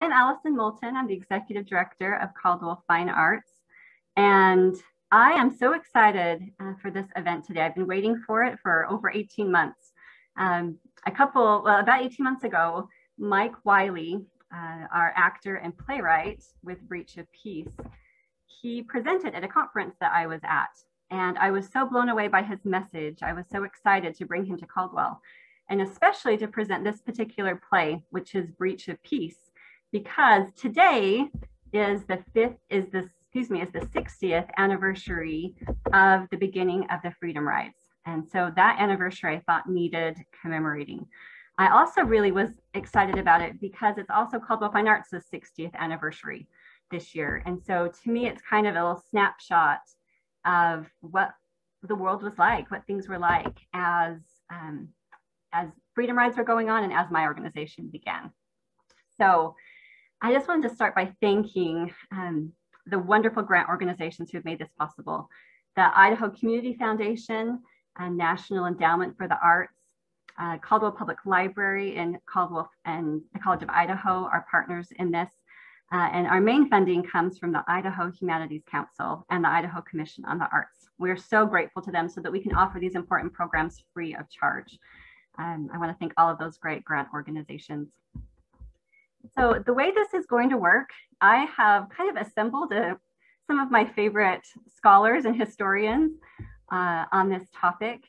I'm Allison Moulton. I'm the Executive Director of Caldwell Fine Arts, and I am so excited for this event today. I've been waiting for it for over 18 months. About 18 months ago, Mike Wiley, our actor and playwright with Breach of Peace, he presented at a conference that I was at, and I was so blown away by his message. I was so excited to bring him to Caldwell, and especially to present this particular play, which is Breach of Peace, because today is the 60th anniversary of the beginning of the Freedom Rides. And so that anniversary I thought needed commemorating. I also really was excited about it because it's also Caldwell Fine Arts' 60th anniversary this year. And so to me, it's kind of a little snapshot of what the world was like, what things were like as Freedom Rides were going on and as my organization began. So I just wanted to start by thanking the wonderful grant organizations who have made this possible. The Idaho Community Foundation, National Endowment for the Arts, Caldwell Public Library and Caldwell and the College of Idaho are partners in this. And our main funding comes from the Idaho Humanities Council and the Idaho Commission on the Arts. We're so grateful to them so that we can offer these important programs free of charge. I want to thank all of those great grant organizations. So the way this is going to work, I have kind of assembled some of my favorite scholars and historians on this topic.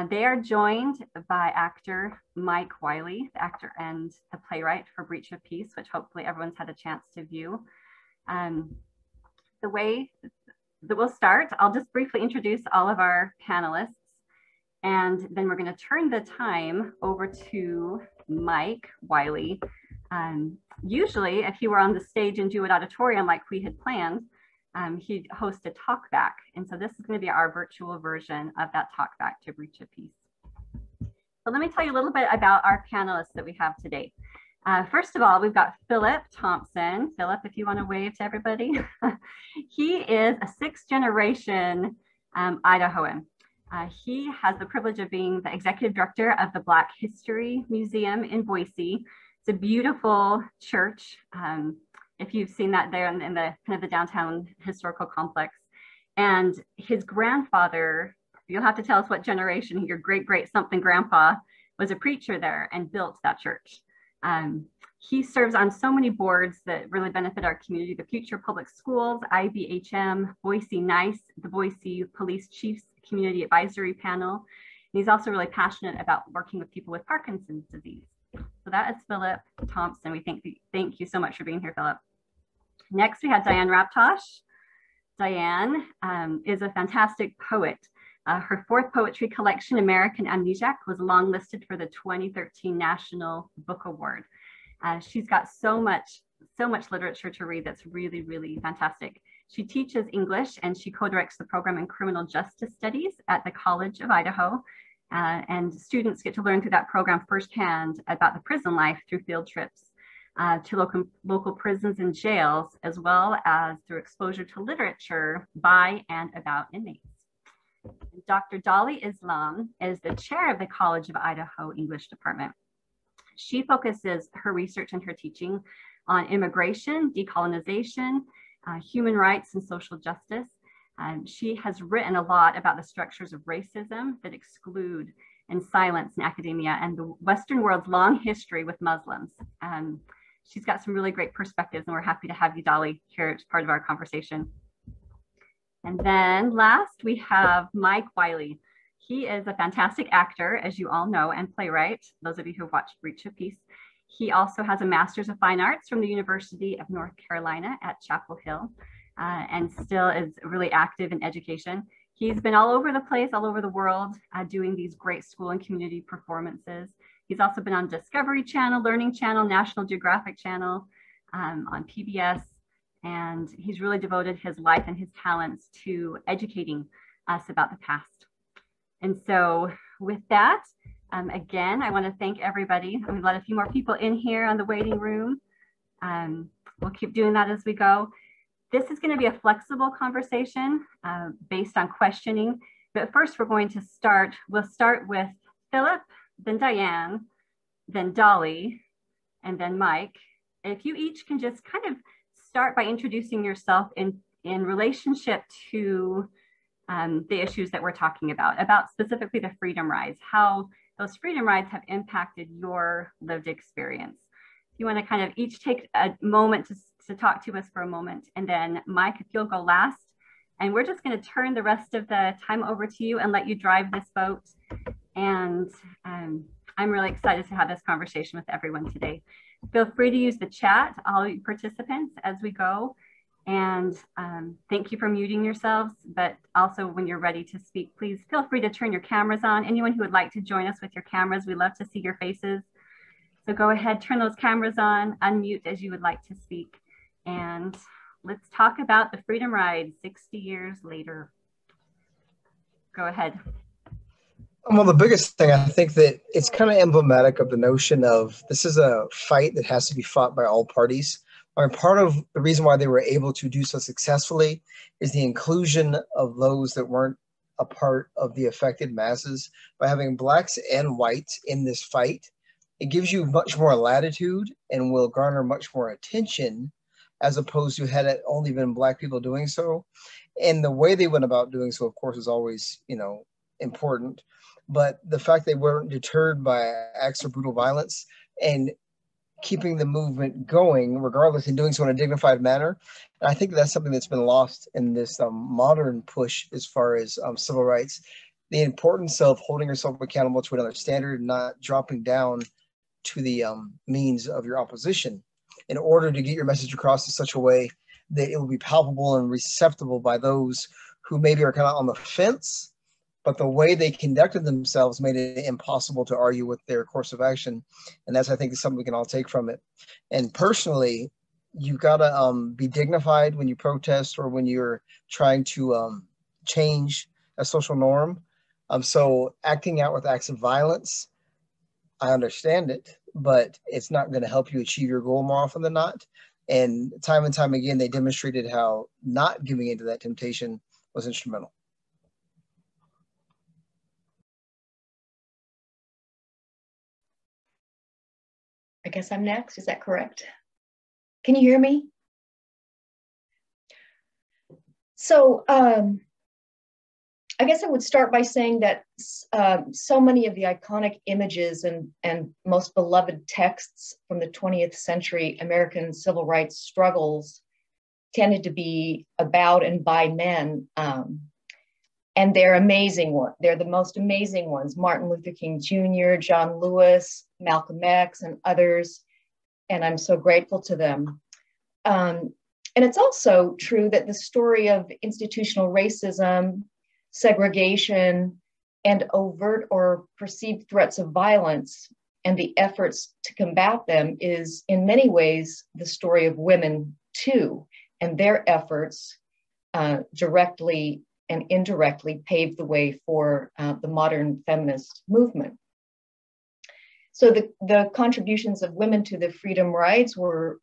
They are joined by actor Mike Wiley, the actor and the playwright for Breach of Peace, which hopefully everyone's had a chance to view. The way that we'll start, I'll just briefly introduce all of our panelists, and then we're going to turn the time over to Mike Wiley. Usually, if he were on the stage in Jewett Auditorium like we had planned, he'd host a talk back. And so this is going to be our virtual version of that talk back to Breach of Peace. So let me tell you a little bit about our panelists that we have today. First of all, we've got Phillip Thompson. Phillip, if you want to wave to everybody. He is a sixth generation Idahoan. He has the privilege of being the executive director of the Black History Museum in Boise. It's a beautiful church. If you've seen that there in the kind of the downtown historical complex. And his grandfather, you'll have to tell us what generation, your great something grandpa was a preacher there and built that church. He serves on so many boards that really benefit our community: the Future Public Schools, IBHM, Boise NICE, the Boise Police Chiefs Community Advisory Panel. And he's also really passionate about working with people with Parkinson's disease. So that is Phillip Thompson. We thank you so much for being here, Phillip. Next, we have Diane Raptosh. Diane is a fantastic poet. Her fourth poetry collection, American Amnesiac, was longlisted for the 2013 National Book Award. She's got so much literature to read that's really, really fantastic. She teaches English and she co-directs the program in criminal justice studies at the College of Idaho. And students get to learn through that program firsthand about the prison life through field trips to local prisons and jails, as well as through exposure to literature by and about inmates. Dr. Dali Islam is the chair of the College of Idaho English Department. She focuses her research and her teaching on immigration, decolonization, human rights, and social justice. She has written a lot about the structures of racism that exclude and silence in academia and the Western world's long history with Muslims. She's got some really great perspectives, and we're happy to have you, Dali, here as part of our conversation. And then last, we have Mike Wiley. He is a fantastic actor, as you all know, and playwright, those of you who have watched Breach of Peace. He also has a Master's of Fine Arts from the University of North Carolina at Chapel Hill. And still is really active in education. He's been all over the place, all over the world, doing these great school and community performances. He's also been on Discovery Channel, Learning Channel, National Geographic Channel, on PBS, and he's really devoted his life and his talents to educating us about the past. And so with that, again, I want to thank everybody. We've let a few more people in here on the waiting room. We'll keep doing that as we go. This is going to be a flexible conversation based on questioning, but first we'll start with Phillip, then Diane, then Dali, and then Mike, if you each can just kind of start by introducing yourself in relationship to the issues that we're talking about specifically the freedom rides, how those freedom rides have impacted your lived experience. If you want to kind of each take a moment to talk to us for a moment, and then Mike, if you'll go last, and we're just going to turn the rest of the time over to you and let you drive this boat. And I'm really excited to have this conversation with everyone today. Feel free to use the chat, all participants, as we go. And thank you for muting yourselves, but also when you're ready to speak, please feel free to turn your cameras on. Anyone who would like to join us with your cameras, we love to see your faces. So go ahead, turn those cameras on, unmute as you would like to speak. And let's talk about the Freedom Ride 60 years later. Go ahead. Well, the biggest thing, I think that it's kind of emblematic of the notion of this is a fight that has to be fought by all parties. I mean, part of the reason why they were able to do so successfully is the inclusion of those that weren't a part of the affected masses. By having blacks and whites in this fight, it gives you much more latitude and will garner much more attention, as opposed to had it only been black people doing so. And the way they went about doing so, of course, is always, important. But the fact they weren't deterred by acts of brutal violence and keeping the movement going, regardless, and doing so in a dignified manner. And I think that's something that's been lost in this modern push as far as civil rights. The importance of holding yourself accountable to another standard and not dropping down to the means of your opposition in order to get your message across in such a way that it will be palpable and receptible by those who maybe are kind of on the fence, but the way they conducted themselves made it impossible to argue with their course of action. And that's, I think, is something we can all take from it. And personally, you've got to be dignified when you protest or when you're trying to change a social norm. So acting out with acts of violence, I understand it, but it's not going to help you achieve your goal more often than not. And time again, they demonstrated how not giving into that temptation was instrumental. I guess I'm next. Is that correct? Can you hear me? So I guess I would start by saying that so many of the iconic images and most beloved texts from the 20th century American civil rights struggles tended to be about and by men. And they're amazing ones. They're the most amazing ones. Martin Luther King Jr., John Lewis, Malcolm X, and others. And I'm so grateful to them. And it's also true that the story of institutional racism, segregation, and overt or perceived threats of violence and the efforts to combat them is in many ways the story of women too. And their efforts directly and indirectly paved the way for the modern feminist movement. So the contributions of women to the freedom rides were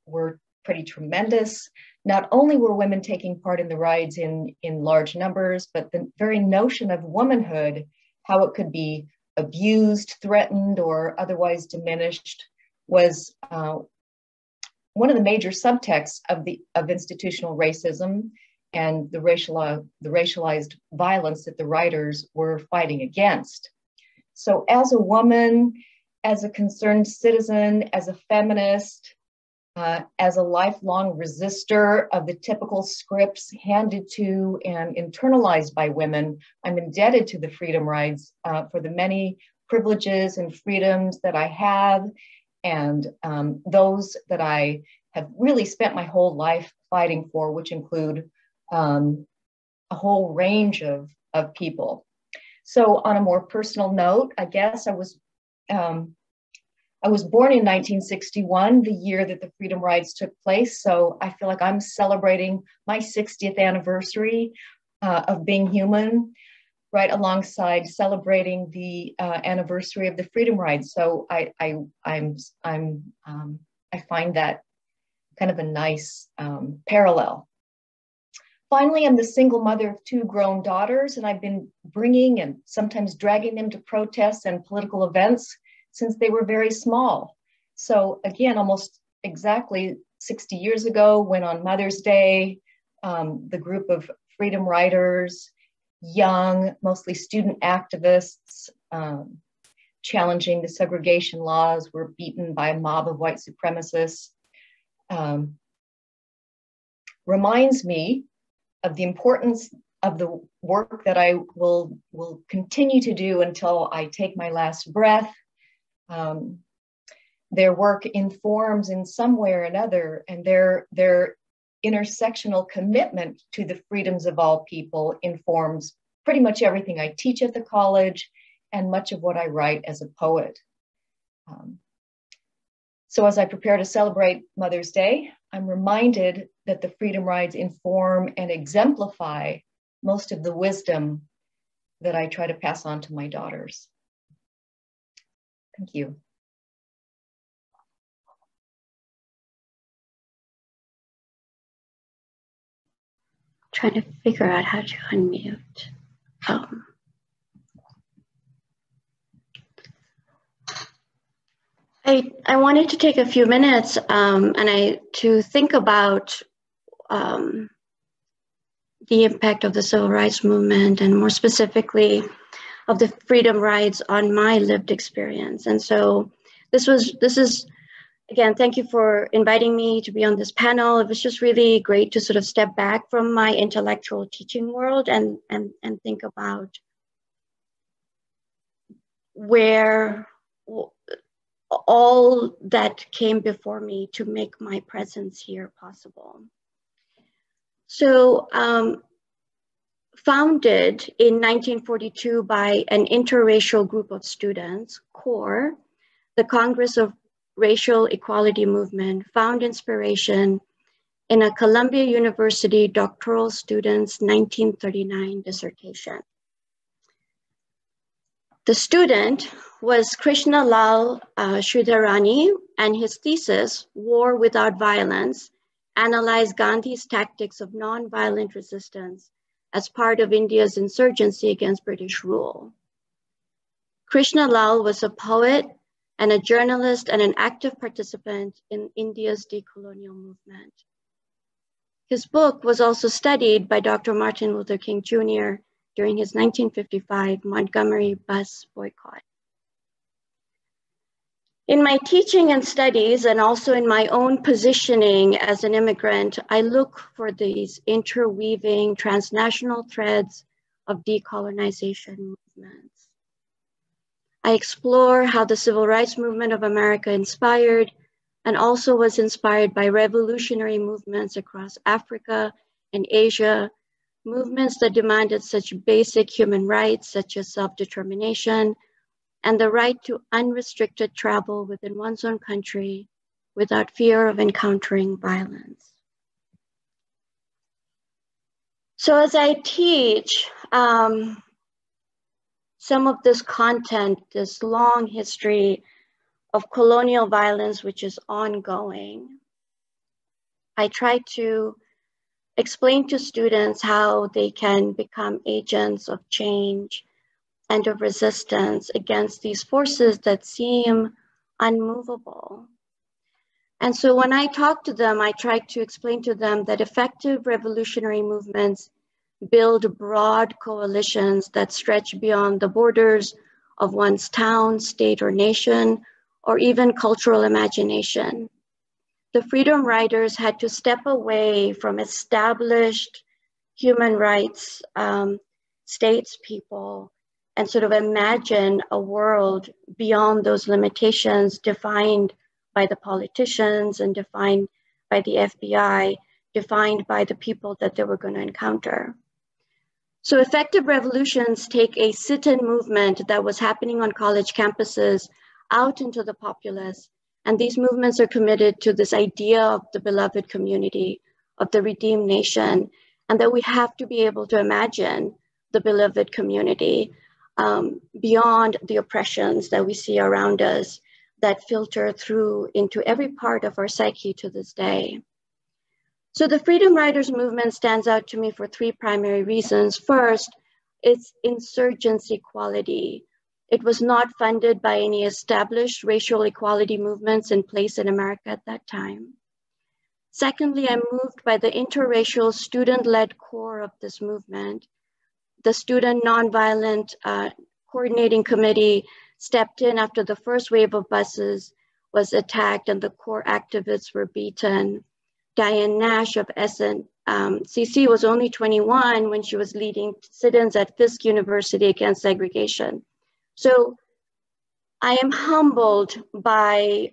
pretty tremendous. Not only were women taking part in the rides in large numbers, but the very notion of womanhood, how it could be abused, threatened, or otherwise diminished, was one of the major subtexts of institutional racism and the racialized violence that the writers were fighting against. So as a woman, as a concerned citizen, as a feminist, as a lifelong resistor of the typical scripts handed to and internalized by women, I'm indebted to the freedom rides for the many privileges and freedoms that I have, and those that I have really spent my whole life fighting for, which include a whole range of people. So on a more personal note, I guess I was born in 1961, the year that the Freedom Rides took place. So I feel like I'm celebrating my 60th anniversary of being human, right alongside celebrating the anniversary of the Freedom Rides. So I find that kind of a nice parallel. Finally, I'm the single mother of 2 grown daughters, and I've been bringing and sometimes dragging them to protests and political events since they were very small. So again, almost exactly 60 years ago when on Mother's Day, the group of freedom riders, young, mostly student activists, challenging the segregation laws, were beaten by a mob of white supremacists, reminds me of the importance of the work that I will continue to do until I take my last breath. Their work informs in some way or another, and their intersectional commitment to the freedoms of all people informs pretty much everything I teach at the college and much of what I write as a poet. So as I prepare to celebrate Mother's Day, I'm reminded that the freedom rides inform and exemplify most of the wisdom that I try to pass on to my daughters. Thank you. Trying to figure out how to unmute. I wanted to take a few minutes to think about the impact of the civil rights movement, and more specifically of the freedom rides on my lived experience. And so this is, again, thank you for inviting me to be on this panel. It was just really great to sort of step back from my intellectual teaching world and think about where all that came before me to make my presence here possible. So founded in 1942 by an interracial group of students, CORE, the Congress of Racial Equality Movement found inspiration in a Columbia University doctoral student's 1939 dissertation. The student was Krishna Lal Sridharani, and his thesis, War Without Violence, analyzed Gandhi's tactics of nonviolent resistance as part of India's insurgency against British rule. Krishna Lal was a poet and a journalist and an active participant in India's decolonial movement. His book was also studied by Dr. Martin Luther King Jr. during his 1955 Montgomery bus boycott. In my teaching and studies, and also in my own positioning as an immigrant, I look for these interweaving transnational threads of decolonization movements. I explore how the civil rights movement of America inspired and also was inspired by revolutionary movements across Africa and Asia, movements that demanded such basic human rights such as self-determination and the right to unrestricted travel within one's own country without fear of encountering violence. So as I teach some of this content, this long history of colonial violence, which is ongoing, I try to explain to students how they can become agents of change and of resistance against these forces that seem unmovable. And so when I talk to them, I try to explain to them that effective revolutionary movements build broad coalitions that stretch beyond the borders of one's town, state, or nation, or even cultural imagination. The freedom riders had to step away from established human rights statespeople and sort of imagine a world beyond those limitations defined by the politicians and defined by the FBI, defined by the people that they were going to encounter. So effective revolutions take a sit-in movement that was happening on college campuses out into the populace. And these movements are committed to this idea of the beloved community, of the redeemed nation, and that we have to be able to imagine the beloved community beyond the oppressions that we see around us that filter through into every part of our psyche to this day. So the Freedom Riders movement stands out to me for three primary reasons. First, its insurgency quality. It was not funded by any established racial equality movements in place in America at that time. Secondly, I'm moved by the interracial student-led core of this movement. The Student Nonviolent Coordinating Committee stepped in after the first wave of buses was attacked and the core activists were beaten. Diane Nash of SNCC was only 21 when she was leading sit-ins at Fisk University against segregation. So I am humbled by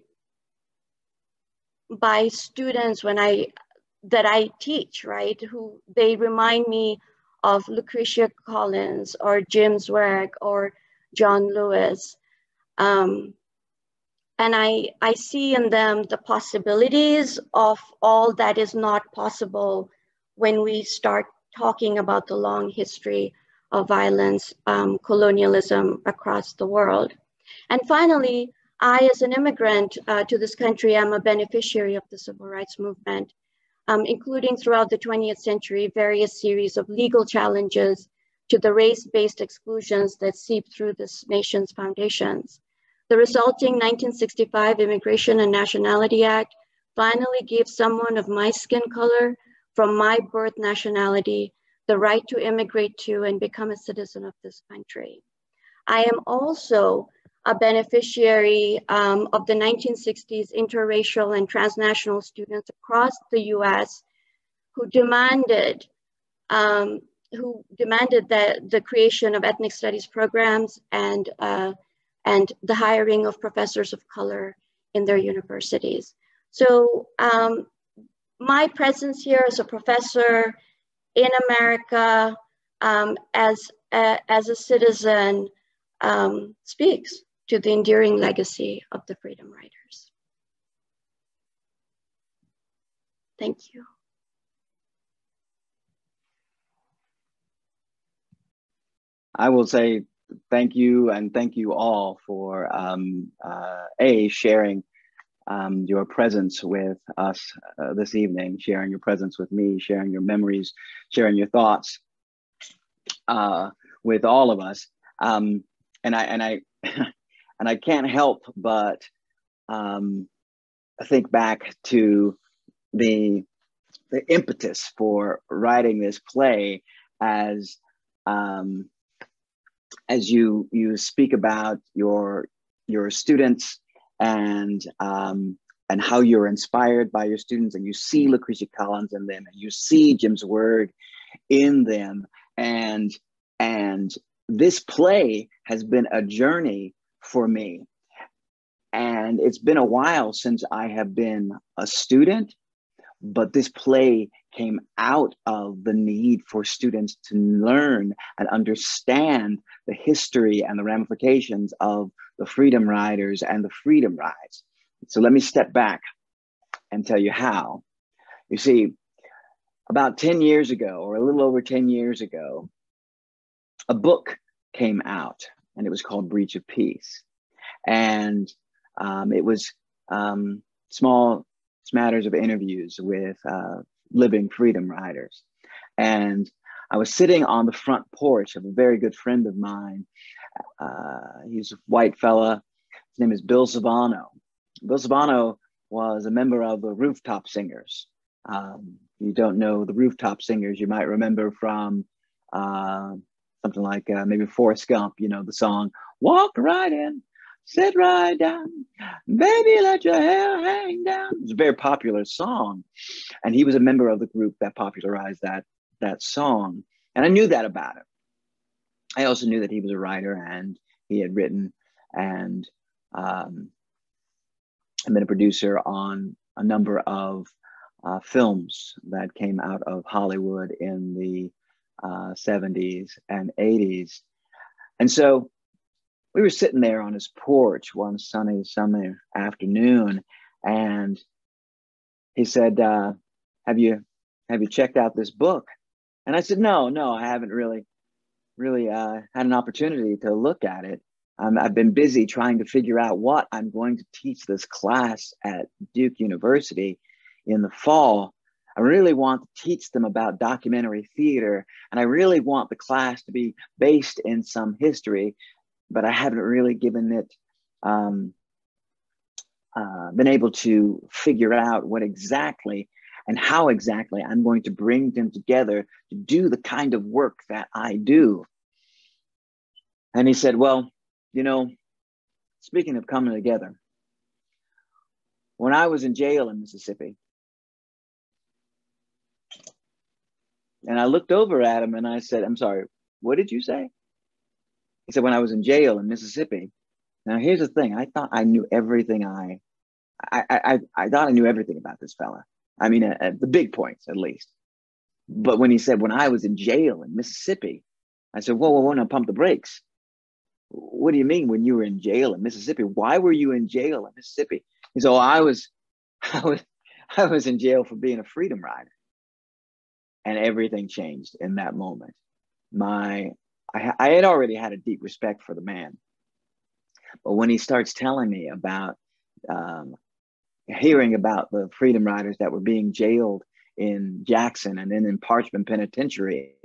students that I teach, right? Who they remind me of Lucretia Collins or Jim Zweig or John Lewis. And I see in them the possibilities of all that is not possible when we start talking about the long history of violence, colonialism across the world. And finally, I, as an immigrant to this country, am a beneficiary of the civil rights movement, including throughout the 20th century, various series of legal challenges to the race-based exclusions that seep through this nation's foundations. The resulting 1965 Immigration and Nationality Act finally gave someone of my skin color from my birth nationality the right to immigrate to and become a citizen of this country. I am also a beneficiary of the 1960s interracial and transnational students across the US who demanded the creation of ethnic studies programs and the hiring of professors of color in their universities. So my presence here as a professor in America as a citizen speaks to the enduring legacy of the Freedom Riders. Thank you. I will say thank you, and thank you all for sharing your presence with us this evening, sharing your presence with me, sharing your memories, sharing your thoughts with all of us. And I can't help but think back to the impetus for writing this play as you speak about your students and how you're inspired by your students, and you see Lucretia Collins in them, and you see Jim's word in them, and this play has been a journey for me, and it's been a while since I have been a student, but this play came out of the need for students to learn and understand the history and the ramifications of the Freedom Riders and the Freedom Rides. So let me step back and tell you how. You see, about 10 years ago, or a little over 10 years ago, a book came out, and it was called Breach of Peace. And it was small smatters of interviews with living Freedom Riders. And I was sitting on the front porch of a very good friend of mine. He's a white fella. His name is Bill Savano. Bill Savano was a member of the Rooftop Singers. You don't know the Rooftop Singers, you might remember from something like maybe Forrest Gump, you know, the song, "Walk right in, sit right down, baby, let your hair hang down." It was a very popular song. And he was a member of the group that popularized that song. And I knew that about him. I also knew that he was a writer, and he had written and been a producer on a number of films that came out of Hollywood in the 70s and 80s. And so we were sitting there on his porch one sunny summer afternoon, and he said, have you checked out this book? And I said, no, I haven't really had an opportunity to look at it. I've been busy trying to figure out what I'm going to teach this class at Duke University in the fall. I really want to teach them about documentary theater, and I really want the class to be based in some history. but I haven't really given it, been able to figure out what exactly and how exactly I'm going to bring them together to do the kind of work that I do. And he said, well, you know, speaking of coming together, when I was in jail in Mississippi, and I looked over at him and I said, I'm sorry, what did you say? He said, when I was in jail in Mississippi. Now, here's the thing. I thought I knew everything. I thought I knew everything about this fella. I mean, at the big points, at least. But when he said, when I was in jail in Mississippi, I said, whoa, whoa, whoa, now pump the brakes. What do you mean when you were in jail in Mississippi? Why were you in jail in Mississippi? He said, oh, I was in jail for being a freedom rider. And everything changed in that moment. I had already had a deep respect for the man. But when he starts telling me about hearing about the freedom riders that were being jailed in Jackson and then in Parchman Penitentiary,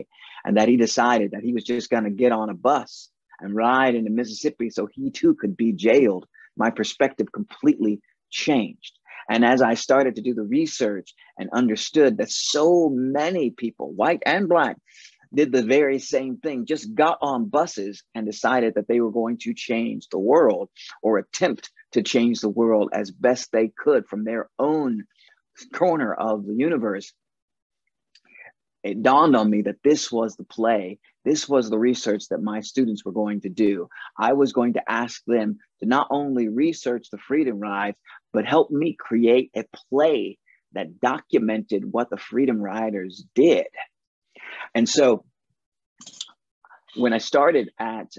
and that he decided that he was just going to get on a bus and ride into Mississippi so he too could be jailed, my perspective completely changed. And as I started to do the research and understood that so many people, white and black, did the very same thing, just got on buses and decided that they were going to change the world or attempt to change the world as best they could from their own corner of the universe. It dawned on me that this was the play. This was the research that my students were going to do. I was going to ask them to not only research the freedom rides, but help me create a play that documented what the freedom riders did. And so when I started at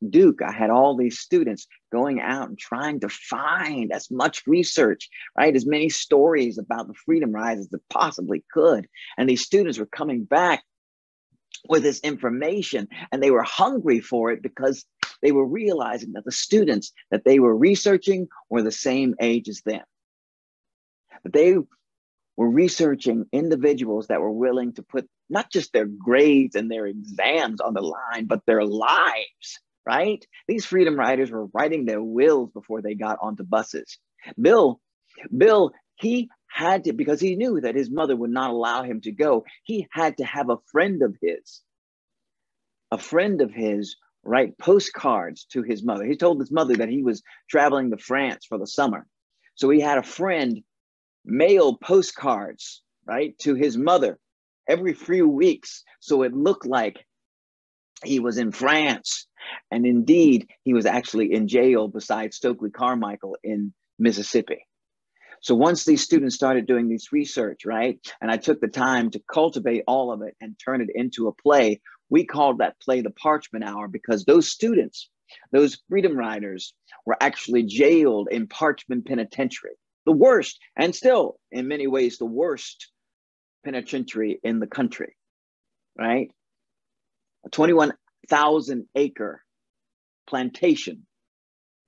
Duke, I had all these students going out and trying to find as much research, right? As many stories about the freedom rides as they possibly could. And these students were coming back with this information and they were hungry for it because they were realizing that the students that they were researching were the same age as them. But they were researching individuals that were willing to put not just their grades and their exams on the line, but their lives, right? These freedom riders were writing their wills before they got onto buses. Bill, he had to, because he knew that his mother would not allow him to go, he had to have a friend of his write postcards to his mother. He told his mother that he was traveling to France for the summer. So he had a friend mail postcards, right, to his mother every few weeks. So it looked like he was in France. And indeed, he was actually in jail beside Stokely Carmichael in Mississippi. So once these students started doing this research, right, and I took the time to cultivate all of it and turn it into a play, we called that play the Parchman Hour because those students, those freedom riders, were actually jailed in Parchman Penitentiary, the worst, and still in many ways the worst penitentiary in the country, right? A 21,000 acre plantation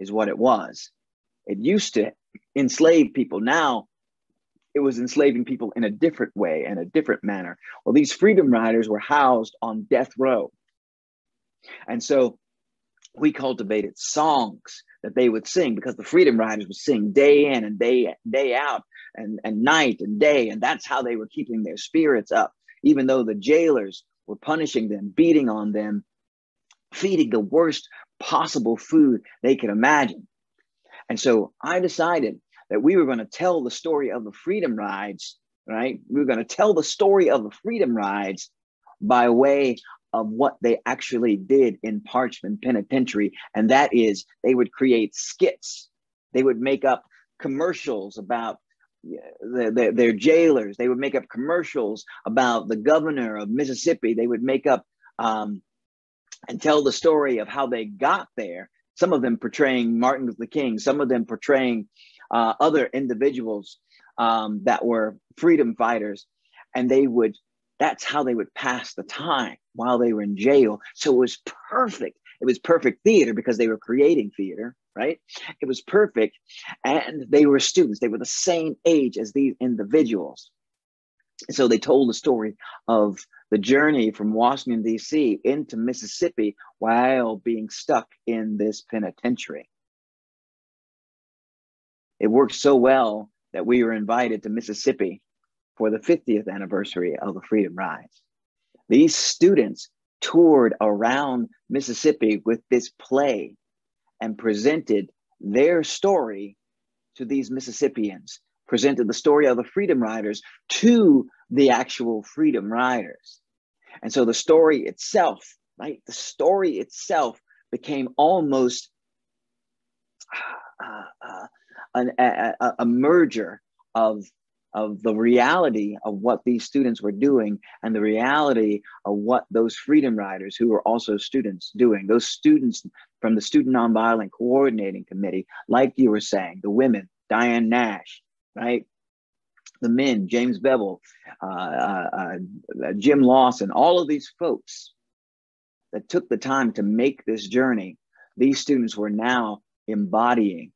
is what it was. It used to enslave people. Now it was enslaving people in a different way and a different manner. Well, these freedom riders were housed on death row. And so we cultivated songs that they would sing because the freedom riders would sing day in and day out and night and day. And that's how they were keeping their spirits up, even though the jailers were punishing them, beating on them, feeding the worst possible food they could imagine. And so I decided that we were going to tell the story of the freedom rides, right? We were going to tell the story of the freedom rides by way of what they actually did in Parchman Penitentiary. And that is they would create skits. They would make up commercials about their jailers. They would make up commercials about the governor of Mississippi. They would make up and tell the story of how they got there. Some of them portraying Martin Luther King, some of them portraying other individuals that were freedom fighters. And that's how they would pass the time while they were in jail. So it was perfect. It was perfect theater because they were creating theater, right? It was perfect. And they were students. They were the same age as these individuals. So they told the story of the journey from Washington, D.C. into Mississippi while being stuck in this penitentiary. It worked so well that we were invited to Mississippi for the 50th anniversary of the Freedom Rides. These students toured around Mississippi with this play and presented their story to these Mississippians, presented the story of the Freedom Riders to the actual Freedom Riders. And so the story itself, right? The story itself became almost a merger of the reality of what these students were doing and the reality of what those Freedom Riders, who were also students, doing. Those students from the Student Nonviolent Coordinating Committee, like you were saying, the women, Diane Nash, right? The men, James Bevel, Jim Lawson, all of these folks that took the time to make this journey, these students were now embodying.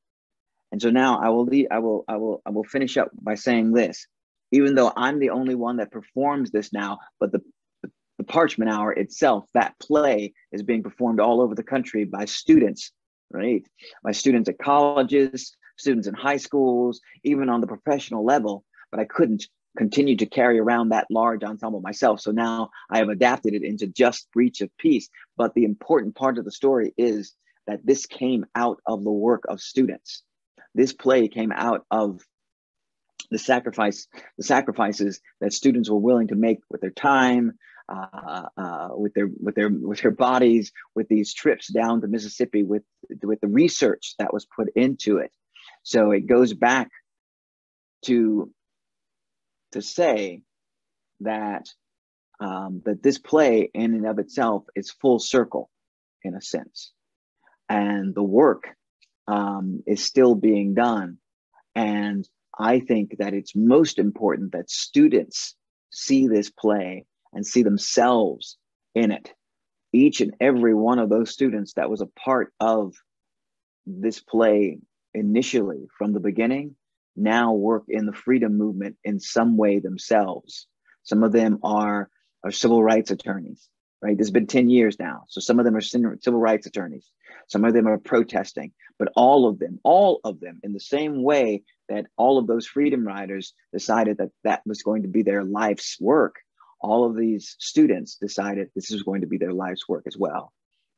And so now I will finish up by saying this. Even though I'm the only one that performs this now, but the Parchment Hour itself, that play, is being performed all over the country by students, right? By students at colleges, students in high schools, even on the professional level. But I couldn't continue to carry around that large ensemble myself. So now I have adapted it into just Breach of Peace. But the important part of the story is that this came out of the work of students. This play came out of the sacrifices that students were willing to make with their time, with their bodies, with these trips down to Mississippi, with the research that was put into it. So it goes back to say that that this play in and of itself is full circle, in a sense, and the work is still being done. And I think that it's most important that students see this play and see themselves in it. Each and every one of those students that was a part of this play initially from the beginning now work in the freedom movement in some way themselves. Some of them are civil rights attorneys, right? There's been 10 years now. So some of them are civil rights attorneys. Some of them are protesting, but all of them in the same way that all of those Freedom Riders decided that that was going to be their life's work. All of these students decided this is going to be their life's work as well.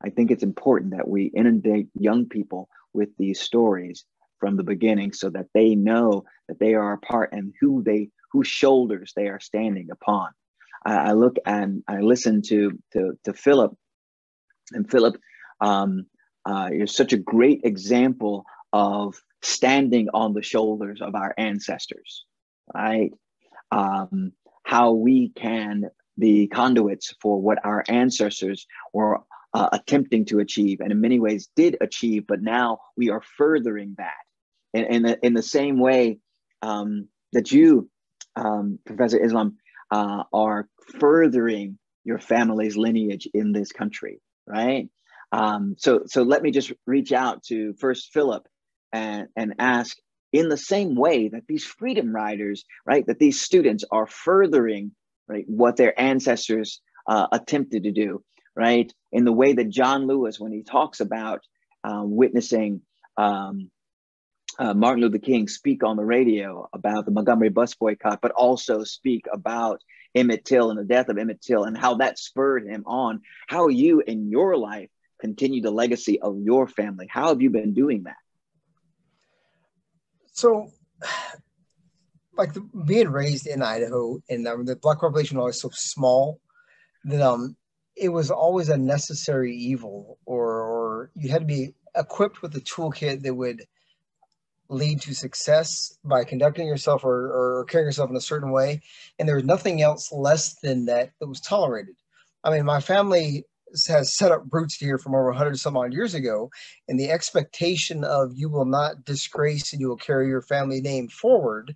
I think it's important that we inundate young people with these stories from the beginning so that they know that they are a part and whose shoulders they are standing upon. I look and I listen to Phillip, and Phillip, you're such a great example of standing on the shoulders of our ancestors, right? How we can be conduits for what our ancestors were attempting to achieve, and in many ways did achieve, but now we are furthering that. In the same way that you, Professor Islam, are furthering your family's lineage in this country, right? So let me just reach out to first Phillip and ask, in the same way that these Freedom Riders, right, that these students are furthering, right, what their ancestors attempted to do, right? In the way that John Lewis, when he talks about witnessing Martin Luther King speak on the radio about the Montgomery bus boycott, but also speak about Emmett Till and the death of Emmett Till and how that spurred him on, how you in your life continue the legacy of your family. How have you been doing that? So, like being raised in Idaho, and the Black population was always so small that it was always a necessary evil, or you had to be equipped with a toolkit that would lead to success by conducting yourself or carrying yourself in a certain way. And there was nothing else less than that was tolerated. I mean, my family has set up roots here from over 100 some odd years ago, and the expectation of you will not disgrace and you will carry your family name forward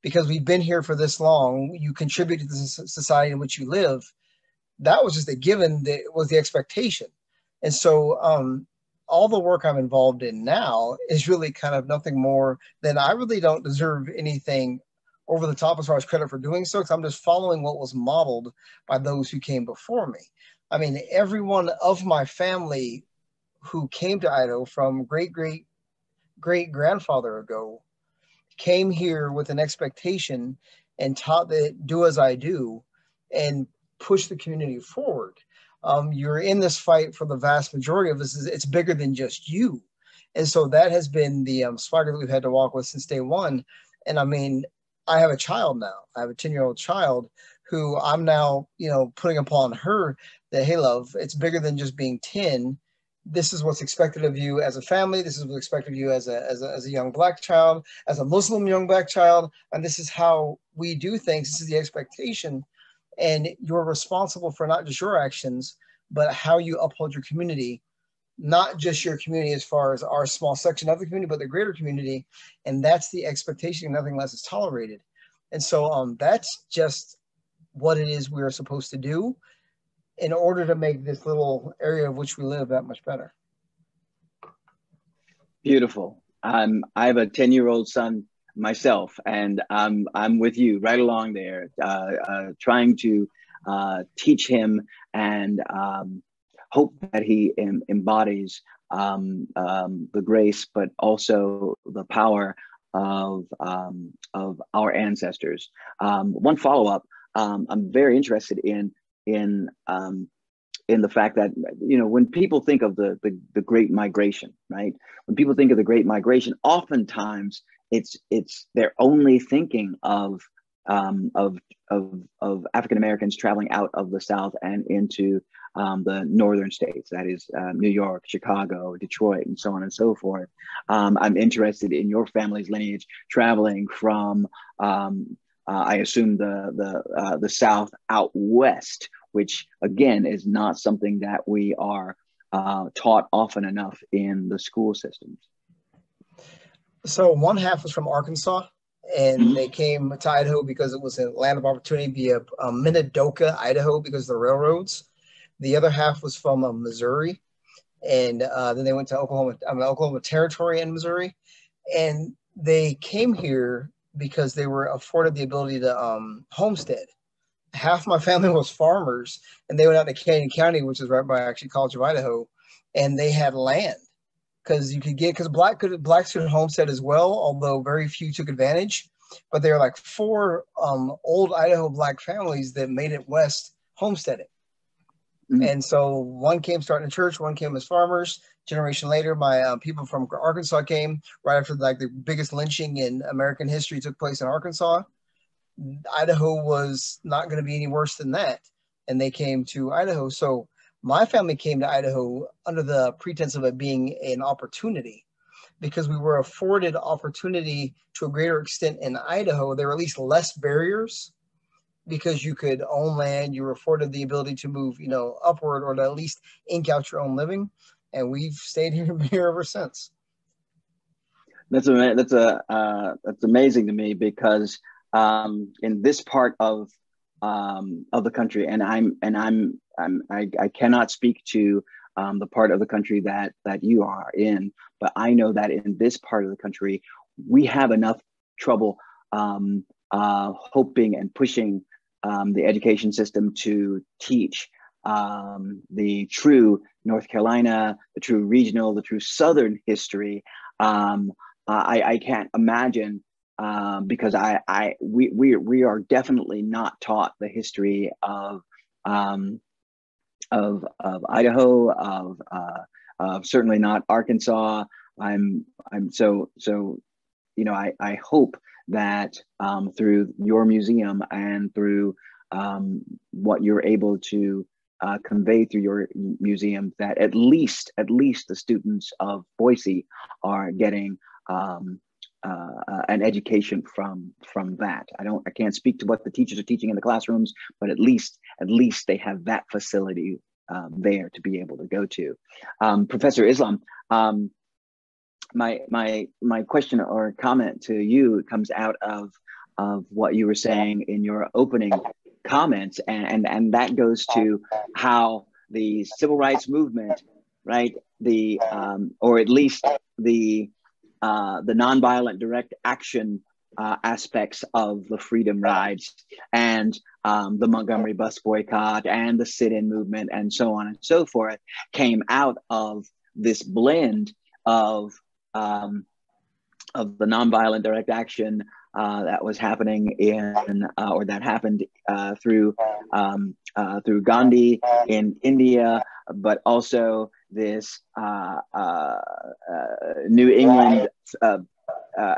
because we've been here for this long, you contribute to the society in which you live. That was just a given, that was the expectation. And so all the work I'm involved in now is really kind of nothing more than I really don't deserve anything over the top as far as credit for doing so, because I'm just following what was modeled by those who came before me. I mean, everyone of my family who came to Idaho from great-great-great-grandfather ago came here with an expectation and taught that do as I do and push the community forward. You're in this fight for the vast majority of us. It's bigger than just you. And so that has been the swagger that we've had to walk with since day one. And I mean, I have a child now. I have a 10-year-old child who I'm now, putting upon her that, hey, love, it's bigger than just being 10. This is what's expected of you as a family. This is what's expected of you as a young Black child, as a Muslim young Black child. And this is how we do things. This is the expectation. And you're responsible for not just your actions, but how you uphold your community, not just your community as far as our small section of the community, but the greater community. And that's the expectation. Nothing less is tolerated. And so that's just what it is we are supposed to do in order to make this little area of which we live that much better. Beautiful. I have a 10-year-old son myself, and I'm with you right along there, trying to teach him and hope that he embodies the grace, but also the power of our ancestors. One follow-up, I'm very interested in the fact that, when people think of the Great Migration, right? When people think of the Great Migration, oftentimes they're only thinking of African Americans traveling out of the South and into the northern states, that is New York, Chicago, Detroit, and so on and so forth. I'm interested in your family's lineage traveling from, I assume, the South out west, which again is not something that we are taught often enough in the school systems. So one half was from Arkansas, and they came to Idaho because it was a land of opportunity via Minidoka, Idaho, because of the railroads. The other half was from Missouri, and then they went to Oklahoma Territory in Missouri, and they came here because they were afforded the ability to homestead. Half my family was farmers, and they went out to Canyon County, which is right by actually College of Idaho, and they had land because blacks could homestead as well, although very few took advantage. But there were like 4 old Idaho Black families that made it west homesteading. Mm-hmm. And so one came starting a church, one came as farmers. Generation later, my people from Arkansas came right after the biggest lynching in American history took place in Arkansas. Idaho was not going to be any worse than that, and they came to Idaho. So my family came to Idaho under the pretense of it being an opportunity, because we were afforded opportunity to a greater extent in Idaho. There were at least less barriers because you could own land. You were afforded the ability to move, upward, or to at least ink out your own living. And we've stayed here ever since. That's amazing to me, because in this part of the country, and I cannot speak to the part of the country that you are in, but I know that in this part of the country, we have enough trouble hoping and pushing the education system to teach the true North Carolina, the true regional, the true Southern history. I can't imagine, because we are definitely not taught the history of Idaho, of certainly not Arkansas. I hope that through your museum and through what you're able to convey through your museum, that at least the students of Boise are getting an education from that. I can't speak to what the teachers are teaching in the classrooms, but at least they have that facility there to be able to go to. Professor Islam, my question or comment to you comes out of what you were saying in your opening comments, and that goes to how the civil rights movement, right, or at least the nonviolent direct action aspects of the freedom rides and the Montgomery bus boycott and the sit-in movement and so on and so forth came out of this blend of the nonviolent direct action that was happening or that happened through Gandhi in India, but also this New England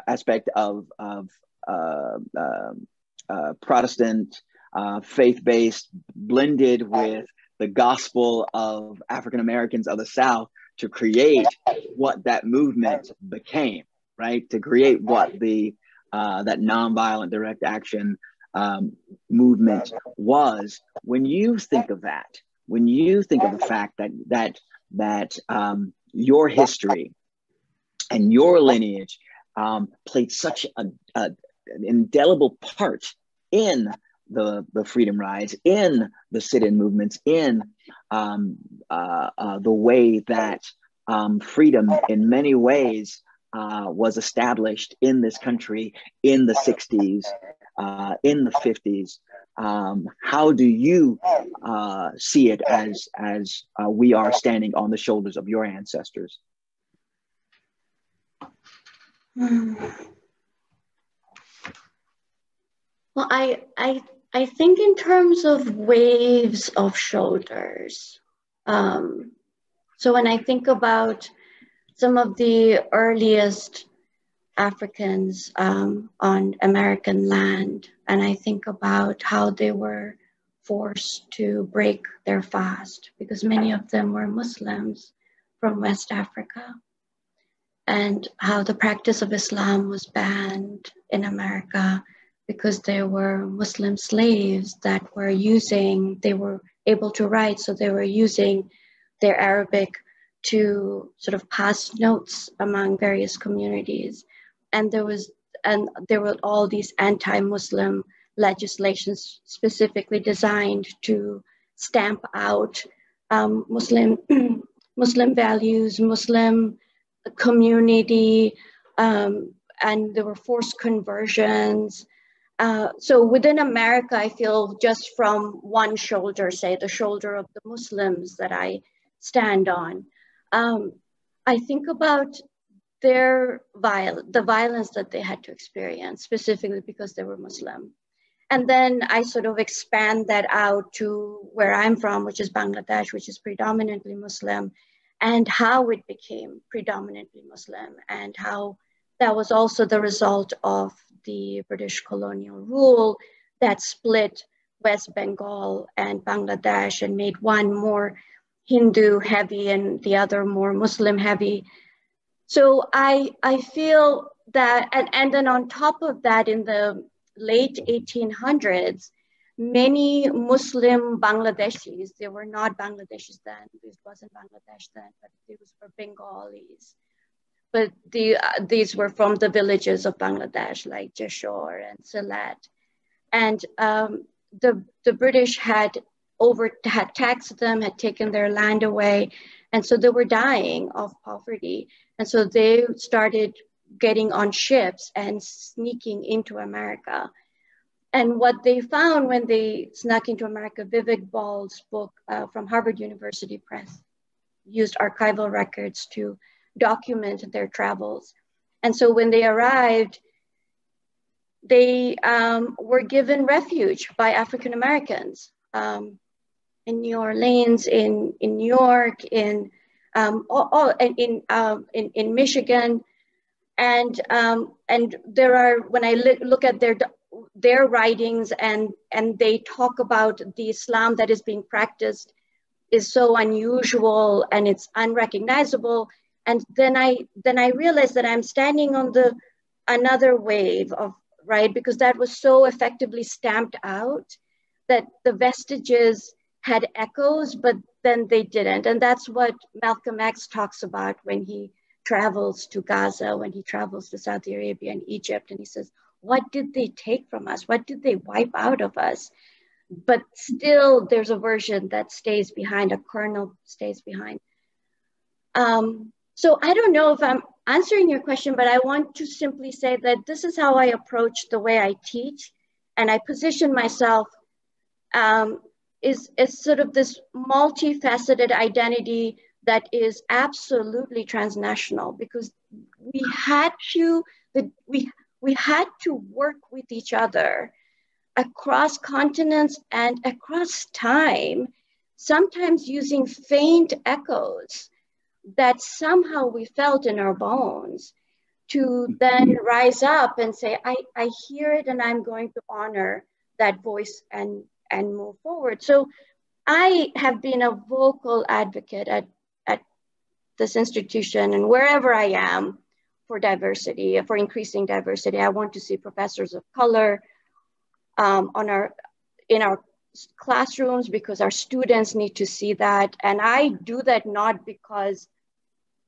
aspect of Protestant faith-based blended with the gospel of African Americans of the South to create what that movement became, right? To create what the that nonviolent direct action movement was. When you think of that, when you think of the fact that your history and your lineage played such an indelible part in the freedom rides, in the sit-in movements, in the way that freedom in many ways was established in this country in the 60s, in the 50s. How do you see it as we are standing on the shoulders of your ancestors? Well, I think in terms of waves of shoulders. So when I think about some of the earliest Africans on American land, and I think about how they were forced to break their fast because many of them were Muslims from West Africa, and how the practice of Islam was banned in America because there were Muslim slaves that were they were able to write, so they were using their Arabic to sort of pass notes among various communities. And there were all these anti-Muslim legislations specifically designed to stamp out Muslim values, Muslim community, and there were forced conversions. So within America, I feel just from one shoulder, say the shoulder of the Muslims that I stand on, I think about the violence that they had to experience, specifically because they were Muslim. And then I sort of expand that out to where I'm from, which is Bangladesh, which is predominantly Muslim, and how it became predominantly Muslim, and how that was also the result of the British colonial rule that split West Bengal and Bangladesh and made one more Hindu heavy and the other more Muslim heavy. So I feel that, and then on top of that, in the late 1800s, many Muslim Bangladeshis, they were not Bangladeshis then, this wasn't Bangladesh then, but it was for Bengalis. But these were from the villages of Bangladesh, like Jeshore and Sylhet. And the British had taxed them, had taken their land away. And so they were dying of poverty. And so they started getting on ships and sneaking into America. And what they found when they snuck into America, Vivek Ball's book from Harvard University Press used archival records to document their travels. And so when they arrived, they were given refuge by African Americans in New Orleans, in New York, in Michigan, and there are, when I look at their writings and they talk about the Islam that is being practiced is so unusual and it's unrecognizable. And then I realized that I'm standing on another wave of, right, because that was so effectively stamped out that the vestiges had echoes, but then they didn't. And that's what Malcolm X talks about when he travels to Gaza, when he travels to Saudi Arabia and Egypt, and he says, what did they take from us? What did they wipe out of us? But still there's a version that stays behind, a kernel stays behind. So I don't know answering your question, but I want to simply say that this is how I approach the way I teach, and I position myself is sort of this multifaceted identity that is absolutely transnational, because we had to work with each other across continents and across time, sometimes using faint echoes that somehow we felt in our bones, to then rise up and say, I hear it and I'm going to honor that voice and move forward. So I have been a vocal advocate at this institution and wherever I am for diversity, for increasing diversity. I want to see professors of color in our classrooms, because our students need to see that. And I do that not because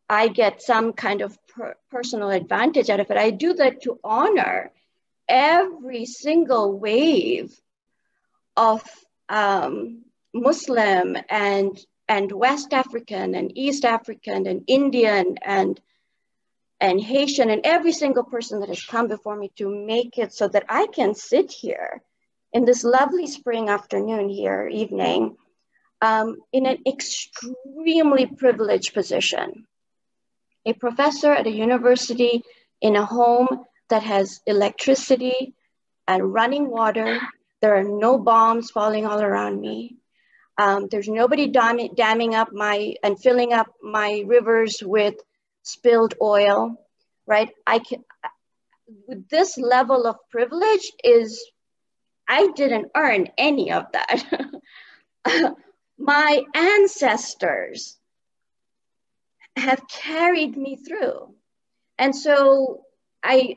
I get some kind of personal advantage out of it. I do that to honor every single wave of Muslim and West African and East African and Indian and Haitian, and every single person that has come before me to make it so that I can sit here in this lovely spring afternoon here, evening, in an extremely privileged position. A professor at a university in a home that has electricity and running water. There are no bombs falling all around me. There's nobody damming up and filling up my rivers with spilled oil, right? With this level of privilege I didn't earn any of that. My ancestors have carried me through. And so I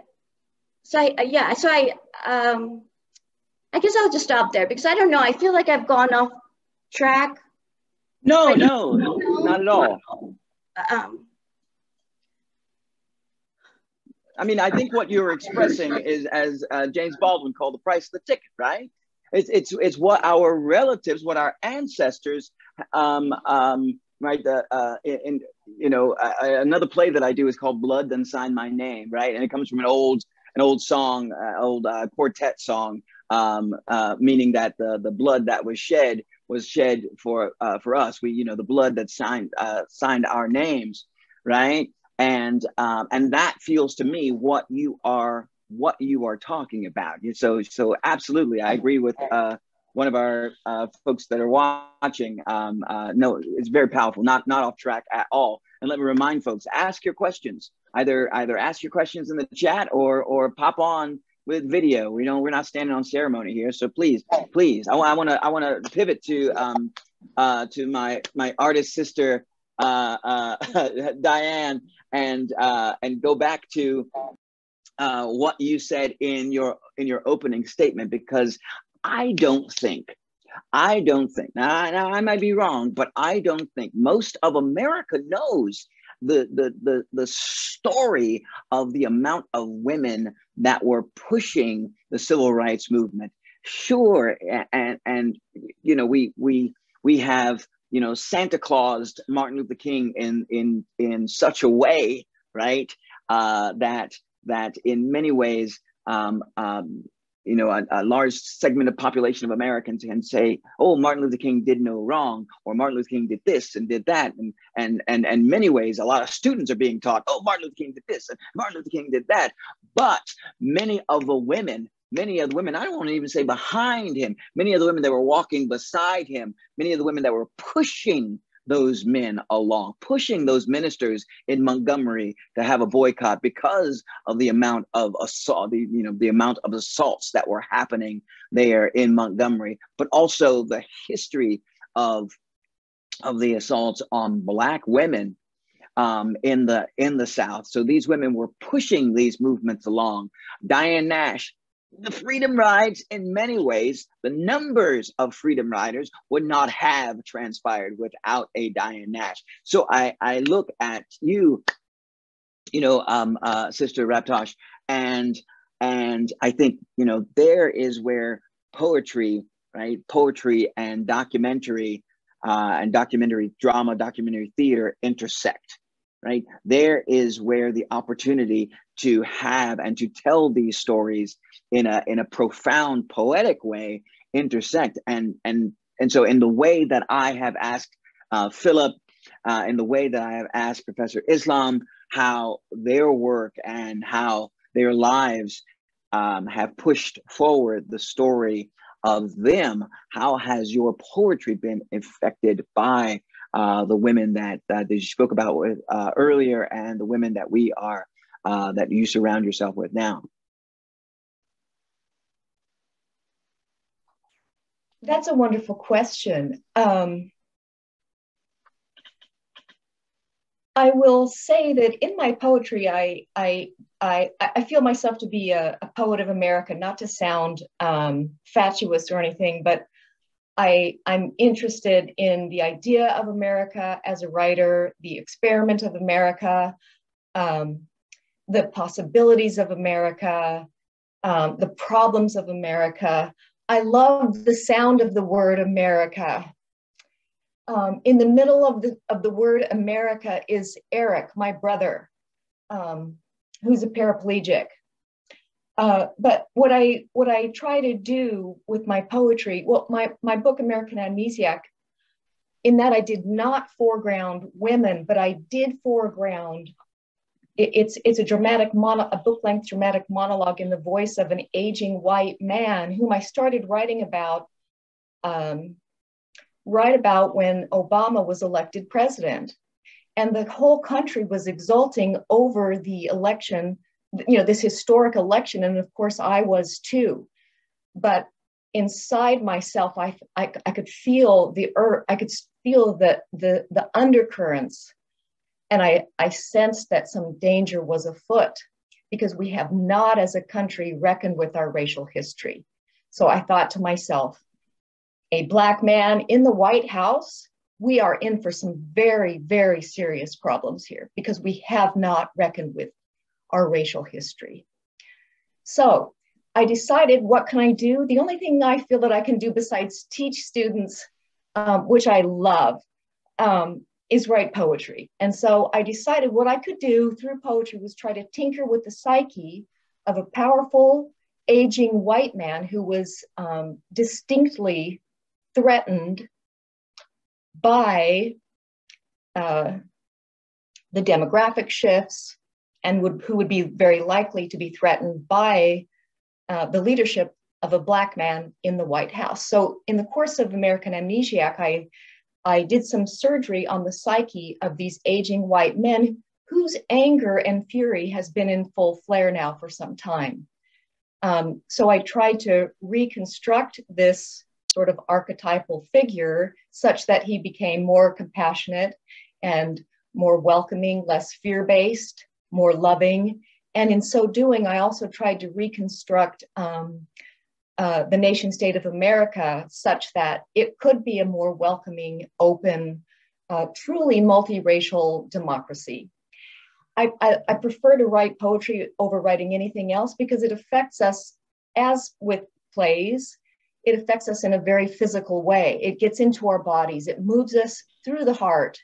guess I'll just stop there, because I don't know, I feel like I've gone off track. No, not at all. I mean, I think what you're expressing is, as James Baldwin called, the price of the ticket, right? It's what our relatives, what our ancestors, right? Another play that I do is called "Blood Then Sign My Name," right? And it comes from an old song, quartet song, meaning that the blood that was shed for us. The blood that signed our names, right? And that feels to me what you are talking about. So absolutely, I agree with one of our folks that are watching. No, it's very powerful, not off track at all. And let me remind folks, ask your questions. Either ask your questions in the chat or pop on with video. We're not standing on ceremony here, so please, I want to pivot to my artist sister Diane, and go back to what you said in your opening statement, because I don't think, now I might be wrong, but I don't think most of America knows the story of the amount of women that were pushing the civil rights movement. Sure, and we have Santa Claus Martin Luther King in such a way, right, that in many ways a large segment of population of Americans can say, oh, Martin Luther King did no wrong, or Martin Luther King did this and did that. And in many ways, a lot of students are being taught, oh, Martin Luther King did this and Martin Luther King did that. But many of the women, I don't want to even say behind him, many of the women that were walking beside him, many of the women that were pushing those men along, pushing those ministers in Montgomery to have a boycott because of the amount of assault, the amount of assaults that were happening there in Montgomery, but also the history of the assaults on Black women in the South. So these women were pushing these movements along. Diane Nash, the Freedom Rides, in many ways, the numbers of Freedom Riders would not have transpired without a Diane Nash. So I look at you, Sister Raptosh, and I think, there is where poetry, right? Poetry and documentary drama, documentary theater intersect. right? There is where the opportunity to have and to tell these stories in a profound poetic way intersect. And so in the way that I have asked Phillip, in the way that I have asked Professor Islam, how their work and how their lives have pushed forward the story of them, how has your poetry been affected by the women that you spoke about with, earlier, and the women that we are, that you surround yourself with now? That's a wonderful question. I will say that in my poetry, I feel myself to be a poet of America, not to sound fatuous or anything, but I'm interested in the idea of America as a writer, the experiment of America, the possibilities of America, the problems of America. I love the sound of the word America. In the middle of the word America is Eric, my brother, who's a paraplegic. But what I try to do with my poetry, well, my book American Amnesiac, in that I did not foreground women, but I did foreground. It's a book-length dramatic monologue in the voice of an aging white man whom I started writing about. Right about when Obama was elected president, and the whole country was exulting over the election, this historic election, and of course I was too. But inside myself, I could feel the undercurrents, and I sensed that some danger was afoot because we have not, as a country, reckoned with our racial history. So I thought to myself, a Black man in the White House, we are in for some very, very serious problems here because we have not reckoned with our racial history. So I decided, what can I do? The only thing I feel that I can do besides teach students, which I love, is write poetry. And so I decided what I could do through poetry was try to tinker with the psyche of a powerful, aging white man who was distinctly threatened by the demographic shifts, and who would be very likely to be threatened by the leadership of a Black man in the White House. So in the course of American Amnesiac, I did some surgery on the psyche of these aging white men whose anger and fury has been in full flare now for some time. So I tried to reconstruct this sort of archetypal figure such that he became more compassionate and more welcoming, less fear-based, more loving. And in so doing, I also tried to reconstruct the nation state of America such that it could be a more welcoming, open, truly multiracial democracy. I prefer to write poetry over writing anything else because it affects us, as with plays, it affects us in a very physical way. It gets into our bodies, it moves us through the heart.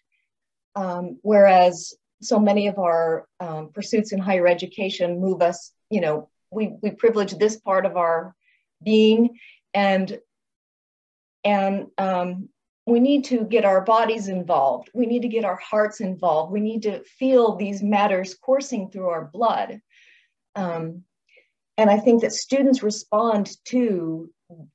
Whereas so many of our pursuits in higher education move us, we privilege this part of our being, and we need to get our bodies involved. We need to get our hearts involved. We need to feel these matters coursing through our blood. And I think that students respond to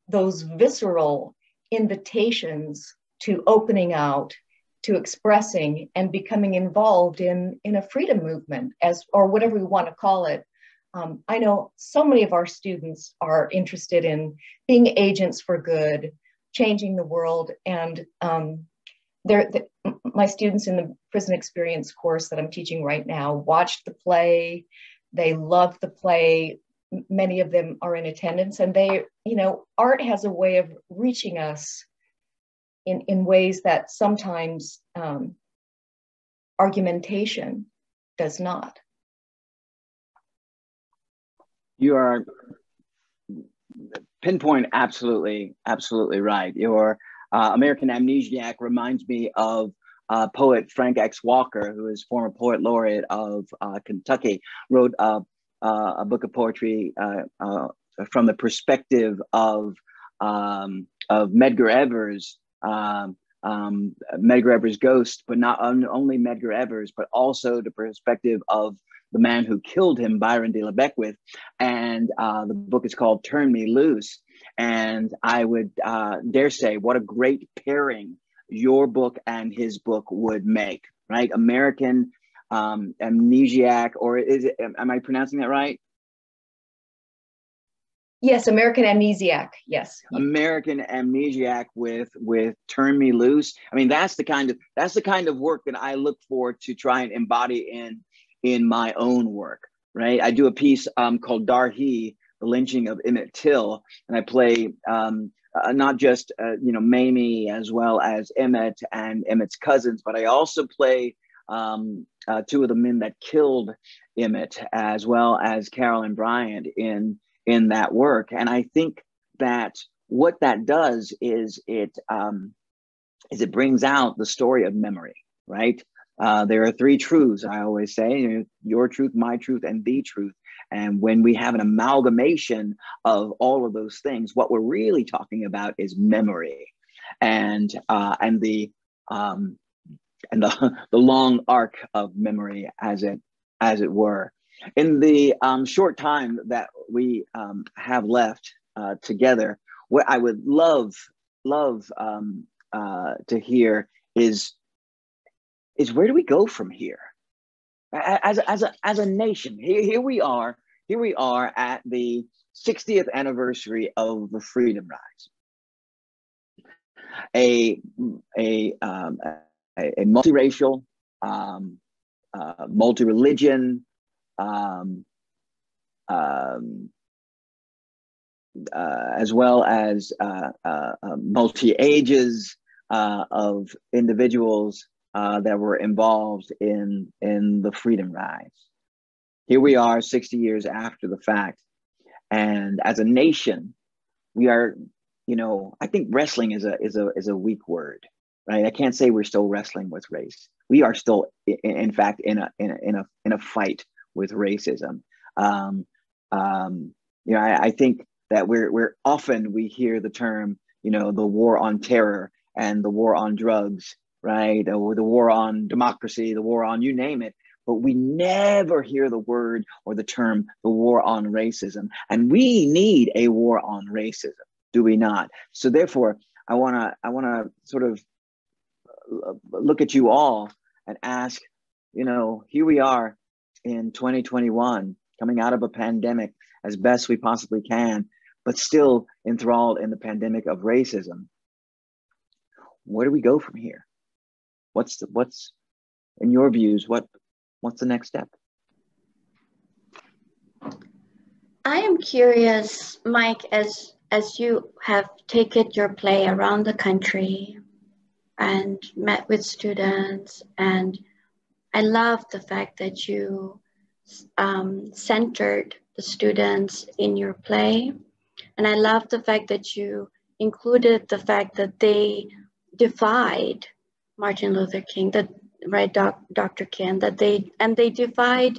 those visceral invitations to opening out, to expressing and becoming involved in a freedom movement, or whatever we want to call it. I know so many of our students are interested in being agents for good, changing the world. And my students in the prison experience course that I'm teaching right now watched the play. They loved the play. Many of them are in attendance, and art has a way of reaching us in ways that sometimes argumentation does not. You are pinpoint absolutely right. Your American Amnesiac reminds me of poet Frank X. Walker, who is former poet laureate of Kentucky, wrote a book of poetry from the perspective of Medgar Evers, Medgar Evers' ghost, but not only Medgar Evers, but also the perspective of the man who killed him, Byron de la Beckwith. And the book is called Turn Me Loose. And I would dare say what a great pairing your book and his book would make, right? American Amnesiac, or is it, am I pronouncing that right? Yes, American Amnesiac. Yes. American Amnesiac with Turn Me Loose. I mean, that's the kind of work that I look for to try and embody in my own work, right? I do a piece called Darhi, the lynching of Emmett Till, and I play not just Mamie as well as Emmett and Emmett's cousins, but I also play two of the men that killed Emmett, as well as Carol and Bryant in that work. And I think that what that does is it brings out the story of memory, right? There are three truths, I always say: your truth, my truth, and the truth. And when we have an amalgamation of all of those things, what we're really talking about is memory, and the long arc of memory, as it were. In the short time that we have left together, what I would love to hear is where do we go from here as a nation? Here we are at the 60th anniversary of the Freedom Rise, a multiracial, multi-religion, as well as multi-ages of individuals that were involved in the Freedom Rise. Here we are 60 years after the fact. And as a nation, we are, I think wrestling is a weak word, right? I can't say we're still wrestling with race. We are still, in fact, in a fight with racism. I think that we're often, we hear the term, the war on terror and the war on drugs, right? Or the war on democracy, the war on, you name it. But we never hear the word or the term, the war on racism. And we need a war on racism, do we not? So therefore, I wanna sort of look at you all and ask, here we are in 2021, coming out of a pandemic as best we possibly can, but still enthralled in the pandemic of racism. Where do we go from here? What's in your views, what's the next step? I am curious, Mike, as you have taken your play around the country and met with students, and I love the fact that you centered the students in your play. And I love the fact that you included the fact that they defied Martin Luther King, Dr. King, they defied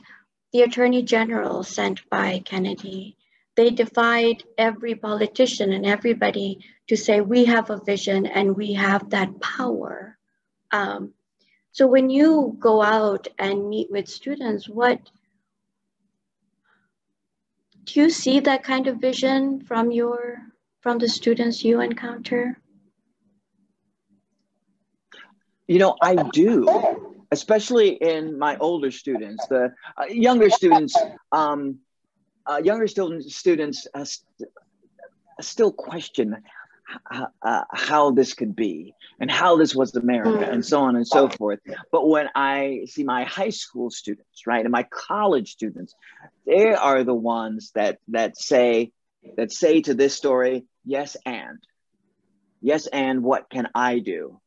the Attorney General sent by Kennedy. They defied every politician and everybody to say, we have a vision and we have that power. So when you go out and meet with students, do you see that kind of vision from the students you encounter? I do, especially in my older students. The younger students still question how this could be and how this was America and so on and so forth. But when I see my high school students, right, and my college students, they are the ones that say to this story, yes, and what can I do?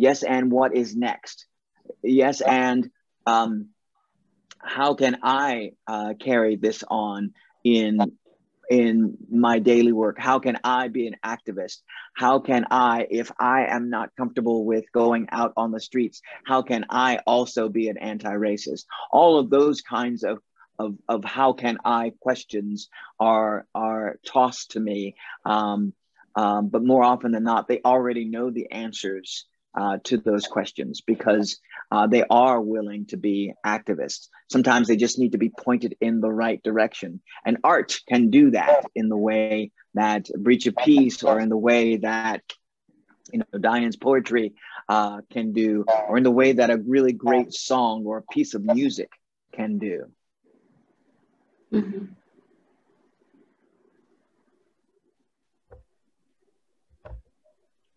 Yes, and what is next? Yes, and how can I carry this on in in my daily work? How can I be an activist? How can I, if I am not comfortable with going out on the streets, how can I also be an anti-racist? All of those kinds of how can I questions are tossed to me. But more often than not, they already know the answers to those questions, because they are willing to be activists. Sometimes they just need to be pointed in the right direction. And art can do that in the way that Breach of Peace, or in the way that, you know, Diane's poetry can do, or in the way that a really great song or a piece of music can do. Mm-hmm.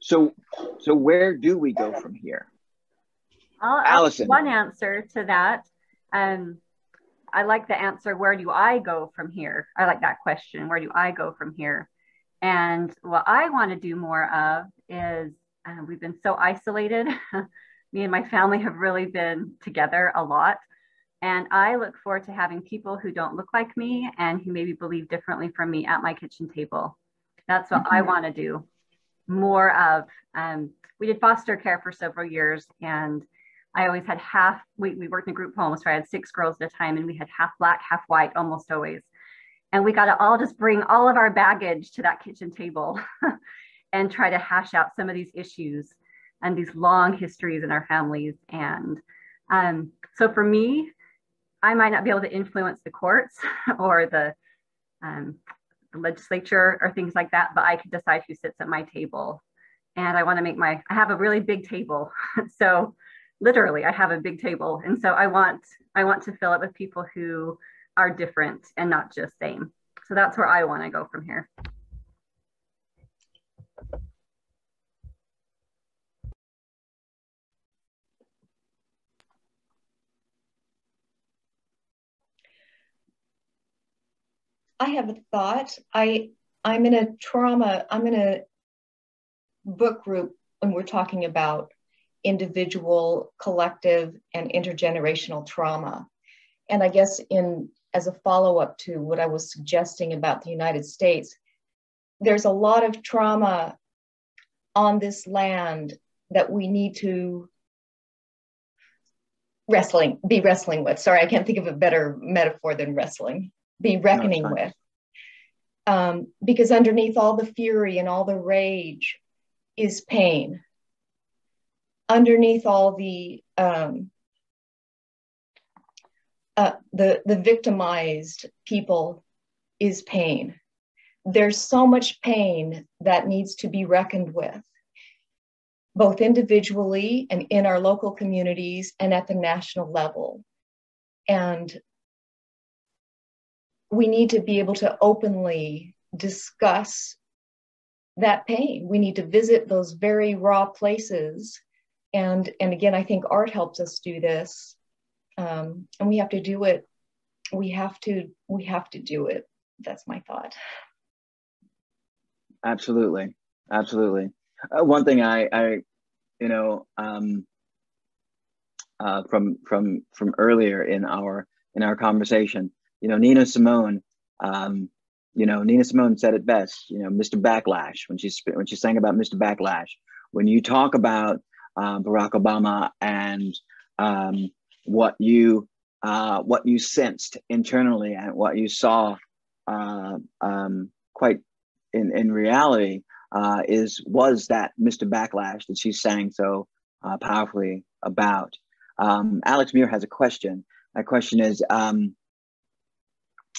So where do we go from here? Allison. One answer to that. I like the answer, where do I go from here? I like that question, where do I go from here? And what I want to do more of is, we've been so isolated. Me and my family have really been together a lot. And I look forward to having people who don't look like me and who maybe believe differently from me at my kitchen table. That's what I want to do more of. We did foster care for several years, and I always had we worked in group homes, so I had 6 girls at a time, and we had half black, half white, almost always. And we got to all just bring all of our baggage to that kitchen table and try to hash out some of these issues and these long histories in our families. And so for me, I might not be able to influence the courts or the legislature or things like that, but I can decide who sits at my table. And I want to make I have a really big table. So literally I have a big table. And so I want to fill it with people who are different and not just same. So that's where I want to go from here. I have a thought. I'm in a book group when we're talking about individual, collective, and intergenerational trauma. And I guess as a follow-up to what I was suggesting about the United States, there's a lot of trauma on this land that we need to be wrestling with. Sorry, I can't think of a better metaphor than wrestling. Be reckoning with. Because underneath all the fury and all the rage is pain. Underneath all the victimized people is pain. There's so much pain that needs to be reckoned with, both individually and in our local communities and at the national level. And we need to be able to openly discuss that pain. We need to visit those very raw places. And again, I think art helps us do this. And we have to do it. We have to do it. That's my thought. Absolutely. Absolutely. One thing from earlier in our conversation, Nina Simone, Nina Simone said it best, Mr. Backlash, when she sang about Mr. Backlash. When you talk about Barack Obama and what you sensed internally and what you saw quite in reality was that Mr. Backlash that she sang so powerfully about. Alex Muir has a question. That question is,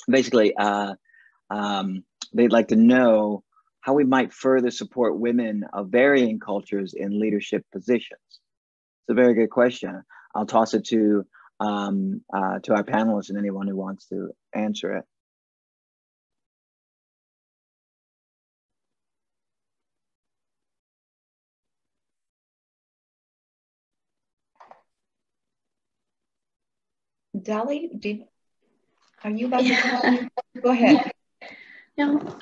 basically, they'd like to know how we might further support women of varying cultures in leadership positions. It's a very good question. I'll toss it to our panelists and anyone who wants to answer it. Dali, are you about to talk? Go ahead. No,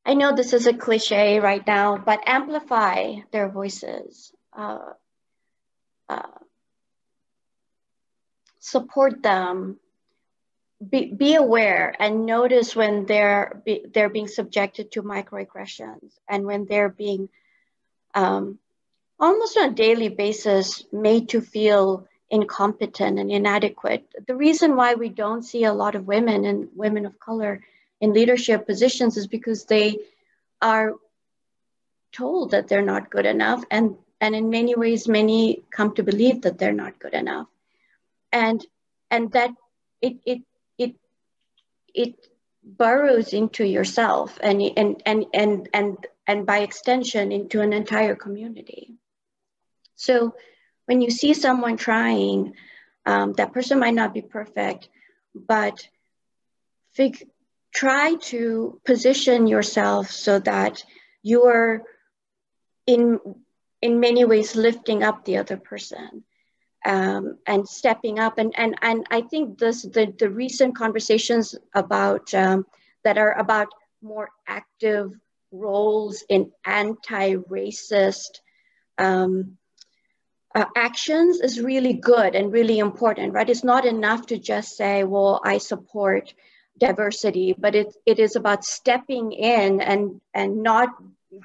I know this is a cliche right now, but amplify their voices. Support them be aware and notice when they're being subjected to microaggressions, and when they're being almost on a daily basis made to feel incompetent and inadequate. The reason why we don't see a lot of women and women of color in leadership positions is because they are told that they're not good enough, and in many ways many come to believe that they're not good enough, and that it burrows into yourself and by extension into an entire community. So when you see someone trying, that person might not be perfect, but try to position yourself so that you are in many ways lifting up the other person, and stepping up. And I think the recent conversations about that are about more active roles in anti-racist actions is really good and really important, right? It's not enough to just say, well, I support diversity, but it is about stepping in and not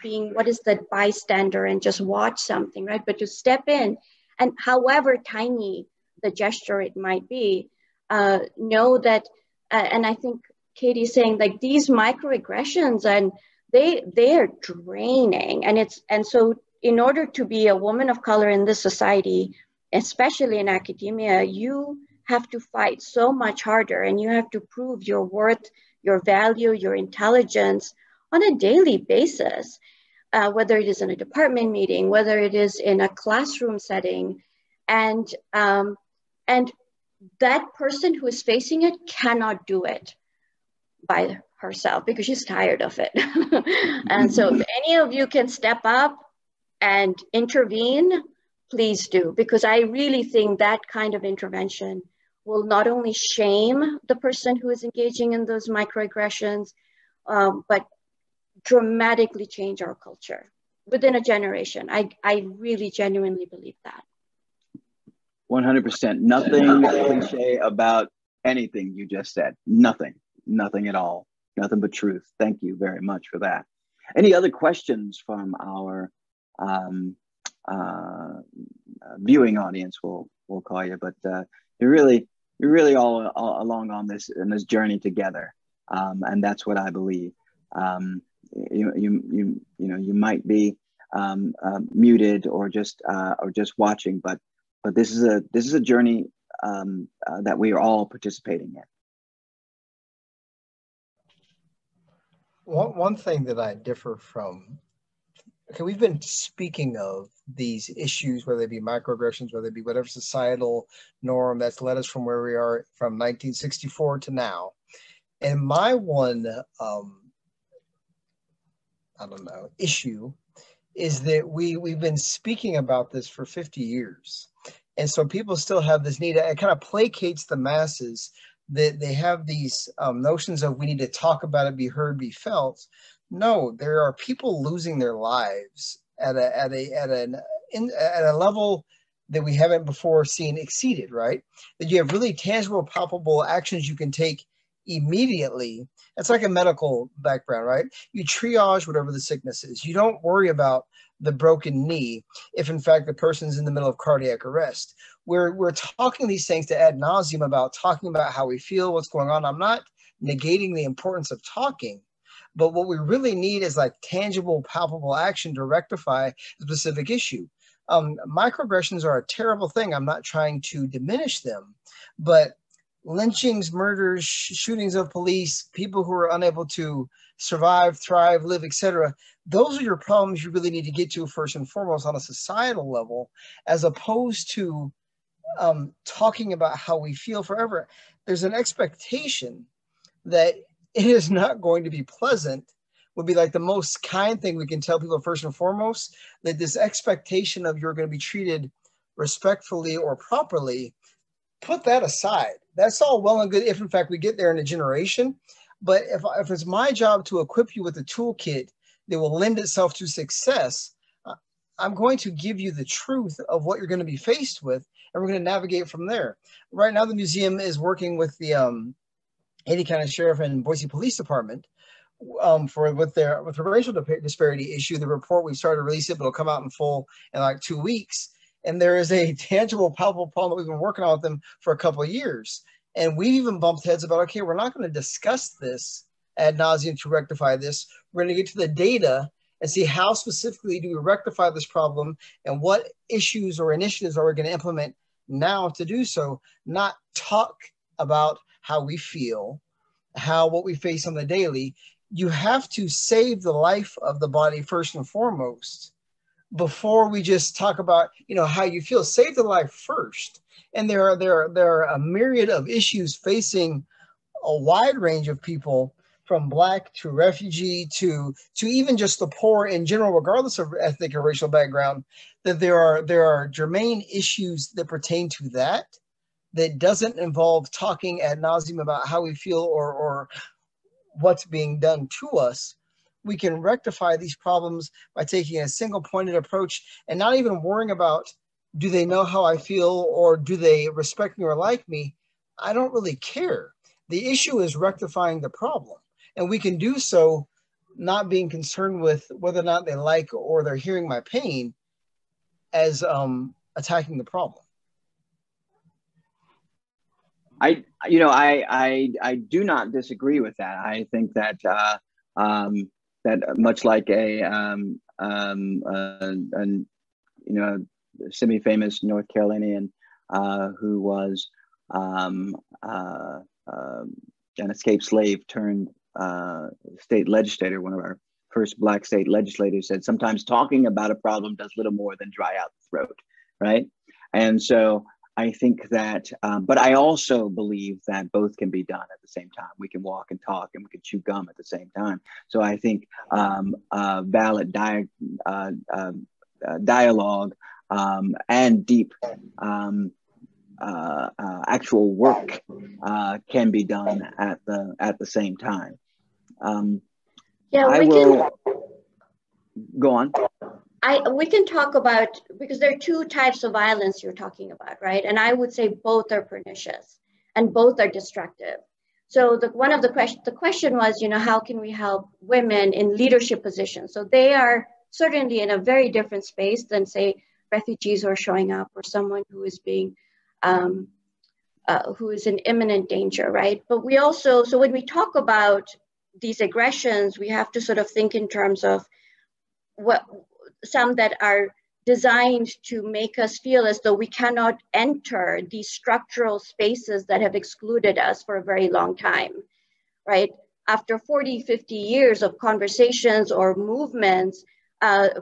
being, what is the bystander and just watch something, right? But to step in, and however tiny the gesture it might be, know that, and I think Katie's saying, like, these microaggressions, and they are draining, and so in order to be a woman of color in this society, especially in academia, you have to fight so much harder, and you have to prove your worth, your value, your intelligence on a daily basis, whether it is in a department meeting, whether it is in a classroom setting, and that person who is facing it cannot do it by herself because she's tired of it. And so if any of you can step up and intervene, please do, because I really think that kind of intervention will not only shame the person who is engaging in those microaggressions, but dramatically change our culture within a generation. I really genuinely believe that. 100%. Nothing cliche about anything you just said. Nothing at all. Nothing but truth. Thank you very much for that. Any other questions from our viewing audience? We'll call you, but you're really all along on this journey together, and that's what I believe. You might be muted or just watching, but this is a journey that we are all participating in. One thing that I differ from, okay, we've been speaking of these issues, whether they be microaggressions, whether it be whatever societal norm that's led us from where we are from 1964 to now. And my one, issue is that we've been speaking about this for 50 years. And so people still have this need. It kind of placates the masses that they have these notions of we need to talk about it, be heard, be felt. No, there are people losing their lives at a level that we haven't before seen exceeded, right? That you have really tangible, palpable actions you can take immediately. It's like a medical background, right? You triage whatever the sickness is. You don't worry about the broken knee if in fact the person's in the middle of cardiac arrest. We're talking these things to ad nauseum about talking about how we feel, what's going on. I'm not negating the importance of talking, but what we really need is like tangible, palpable action to rectify a specific issue. Microaggressions are a terrible thing. I'm not trying to diminish them, but lynchings, murders, shootings of police, people who are unable to survive, thrive, live, etc. Those are your problems you really need to get to first and foremost on a societal level, as opposed to talking about how we feel forever. There's an expectation that it is not going to be pleasant, would be like the most kind thing we can tell people first and foremost, that this expectation of you're going to be treated respectfully or properly, put that aside. That's all well and good if in fact we get there in a generation. But if it's my job to equip you with a toolkit that will lend itself to success, I'm going to give you the truth of what you're going to be faced with, and we're going to navigate from there. Right now, the museum is working with the Haiti County Sheriff and Boise Police Department with the racial disparity issue. The report, we started to release it, but it'll come out in full in like 2 weeks. And there is a tangible, palpable problem that we've been working on with them for a couple of years. And we've even bumped heads about, okay, we're not going to discuss this ad nauseum to rectify this. We're going to get to the data and see how specifically do we rectify this problem and what issues or initiatives are we going to implement now to do so, not talk about how we feel, what we face on the daily. You have to save the life of the body first and foremost before we just talk about, how you feel. Save the life first. And there are a myriad of issues facing a wide range of people, from Black to refugee to even just the poor in general, regardless of ethnic or racial background, that there are germane issues that pertain to that doesn't involve talking ad nauseum about how we feel or what's being done to us. We can rectify these problems by taking a single pointed approach and not even worrying about, do they know how I feel or do they respect me or like me? I don't really care. The issue is rectifying the problem. And we can do so not being concerned with whether or not they like or they're hearing my pain as attacking the problem. I do not disagree with that. I think that that much like a semi-famous North Carolinian who was an escaped slave turned state legislator, one of our first Black state legislators, said sometimes talking about a problem does little more than dry out the throat, right? And so I think that, but I also believe that both can be done at the same time. We can walk and talk and we can chew gum at the same time. So I think valid dialogue and deep actual work can be done at the same time. Go on. We can talk about, because there are two types of violence you're talking about, right? And I would say both are pernicious and both are destructive. So the question was, how can we help women in leadership positions? So they are certainly in a very different space than, say, refugees who are showing up or someone who is being, who is in imminent danger, right? But we also, so when we talk about these aggressions, we have to sort of think in terms of some that are designed to make us feel as though we cannot enter these structural spaces that have excluded us for a very long time, right? After 40, 50 years of conversations or movements,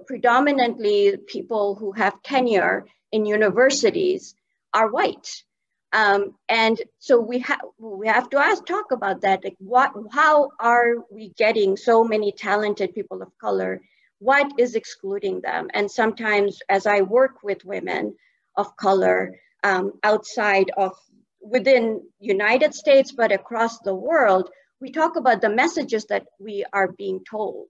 predominantly people who have tenure in universities are white. And so we have to talk about that. Like how are we getting so many talented people of color? What is excluding them? And sometimes as I work with women of color within United States, but across the world, we talk about the messages that we are being told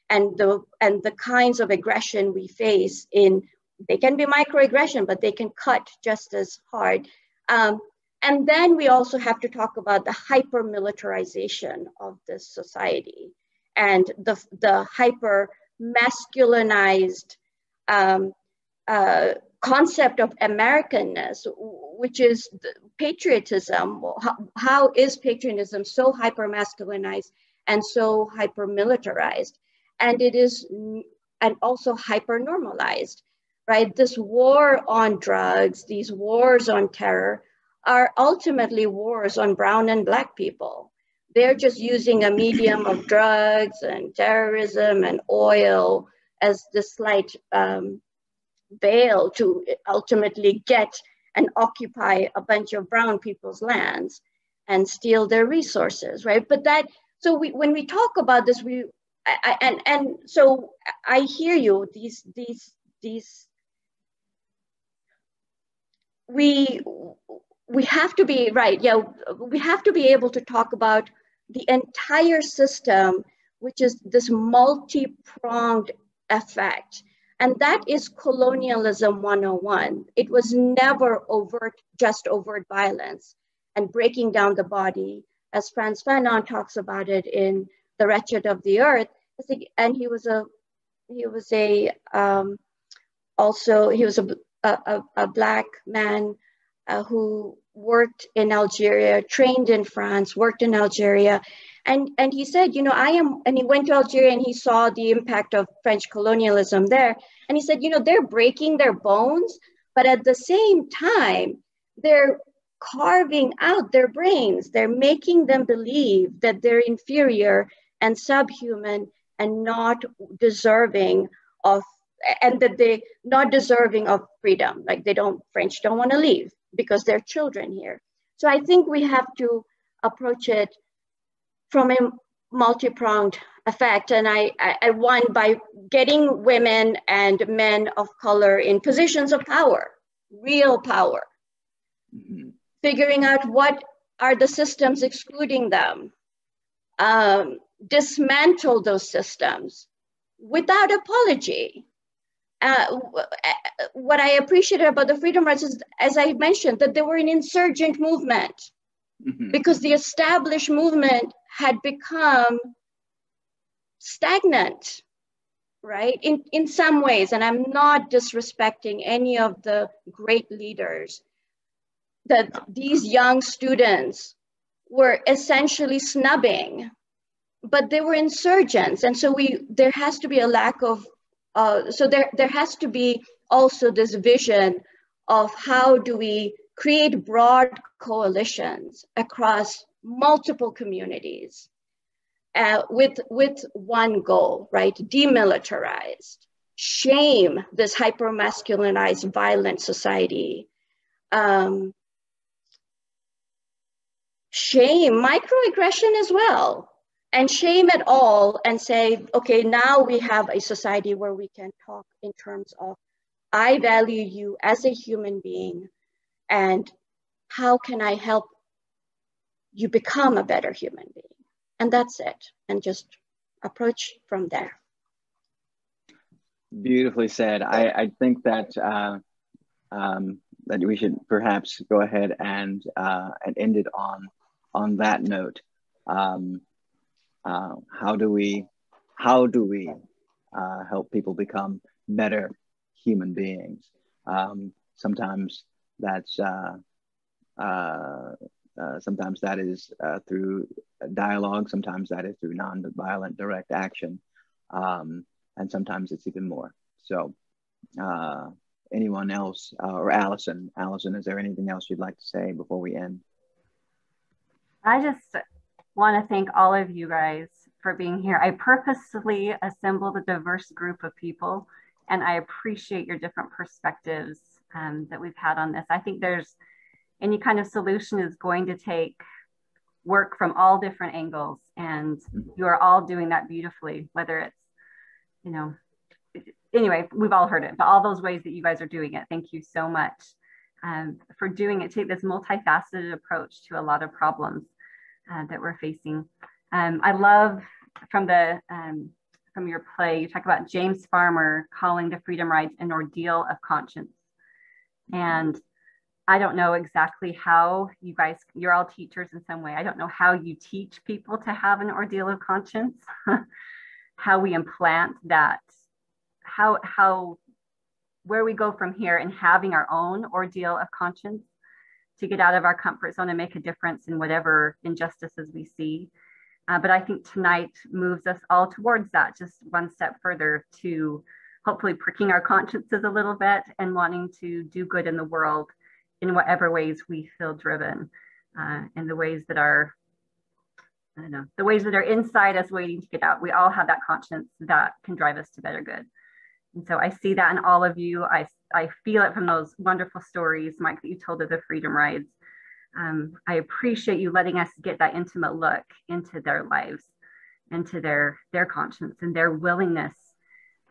and the kinds of aggression we face they can be microaggression, but they can cut just as hard. And then we also have to talk about the hyper-militarization of this society and the hyper-masculinized concept of Americanness, which is patriotism. How is patriotism so hyper-masculinized and so hyper-militarized? And it is, and also hyper-normalized, right? This war on drugs, these wars on terror are ultimately wars on brown and Black people. They're just using a medium of drugs and terrorism and oil as the slight veil to ultimately get and occupy a bunch of brown people's lands and steal their resources, right? But when we talk about this, so I hear you. We have to be right. Yeah, we have to be able to talk about the entire system, which is this multi-pronged effect. And that is colonialism 101. It was never just overt violence and breaking down the body, as Frantz Fanon talks about it in The Wretched of the Earth. And he was a Black man who worked in Algeria, trained in France, worked in Algeria. And he said, you know, and he went to Algeria and he saw the impact of French colonialism there. And he said, you know, they're breaking their bones, but at the same time, they're carving out their brains. They're making them believe that they're inferior and subhuman and not deserving of, and that they're not deserving of freedom. Like French don't want to leave because they're children here. So I think we have to approach it from a multi-pronged effect. And I won by getting women and men of color in positions of power, real power, figuring out what are the systems excluding them, dismantle those systems without apology. What I appreciated about the freedom rides is, as I mentioned, that they were an insurgent movement because the established movement had become stagnant, right? In some ways, and I'm not disrespecting any of the great leaders, that these young students were essentially snubbing, but they were insurgents. And so there has to be a lack of, so there has to be also this vision of how do we create broad coalitions across multiple communities with one goal, right? Demilitarized, shame this hyper-masculinized, violent society, shame microaggression as well, and shame it all and say, okay, now we have a society where we can talk in terms of, I value you as a human being, and how can I help you become a better human being? And that's it, and just approach from there. Beautifully said. I think that that we should perhaps go ahead and end it on that note. How do we help people become better human beings? Sometimes that is through dialogue. Sometimes that is through non-violent direct action, and sometimes it's even more. So, anyone else, or Allison, is there anything else you'd like to say before we end? I just want to thank all of you guys for being here. I purposely assembled a diverse group of people, and I appreciate your different perspectives that we've had on this. I think any kind of solution is going to take work from all different angles, and you are all doing that beautifully, whether it's, you know, anyway, we've all heard it, but all those ways that you guys are doing it, thank you so much for doing it. Take this multifaceted approach to a lot of problems that we're facing. I love from your play, you talk about James Farmer calling the Freedom Rides an ordeal of conscience. And I don't know exactly how you're all teachers in some way. I don't know how you teach people to have an ordeal of conscience, how we implant that, where we go from here and having our own ordeal of conscience to get out of our comfort zone and make a difference in whatever injustices we see. But I think tonight moves us all towards that, just one step further to hopefully pricking our consciences a little bit and wanting to do good in the world in whatever ways we feel driven, and the ways that are, I don't know, the ways that are inside us waiting to get out. We all have that conscience that can drive us to better good. And so I see that in all of you. I feel it from those wonderful stories, Mike, that you told of the Freedom Rides. I appreciate you letting us get that intimate look into their lives, into their conscience and their willingness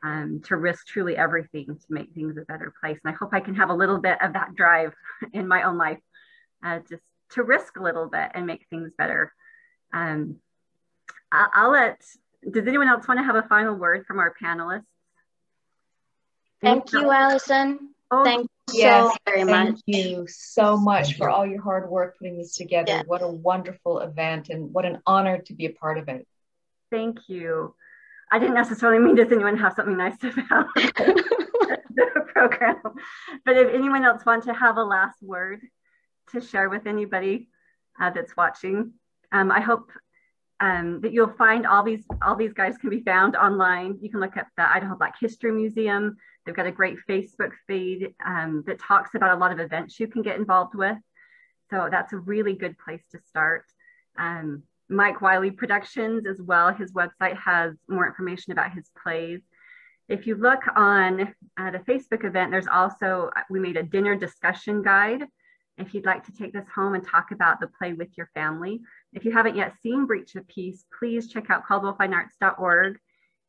to risk truly everything to make things a better place. And I hope I can have a little bit of that drive in my own life, just to risk a little bit and make things better. Does anyone else want to have a final word from our panelists? Thank you, Allison. Oh, Thank Yes, so very thank much. you so much Thank for you. all your hard work putting this together. Yeah. What a wonderful event and what an honor to be a part of it. Thank you. I didn't necessarily mean, does anyone have something nice about the program? But if anyone else wants to have a last word to share with anybody that's watching, I hope that you'll find all these guys can be found online. You can look at the Idaho Black History Museum. They've got a great Facebook feed that talks about a lot of events you can get involved with. So that's a really good place to start. Mike Wiley Productions as well. His website has more information about his plays. If you look on the Facebook event, there's also, we made a dinner discussion guide. If you'd like to take this home and talk about the play with your family. If you haven't yet seen Breach of Peace, please check out caldwellfinearts.org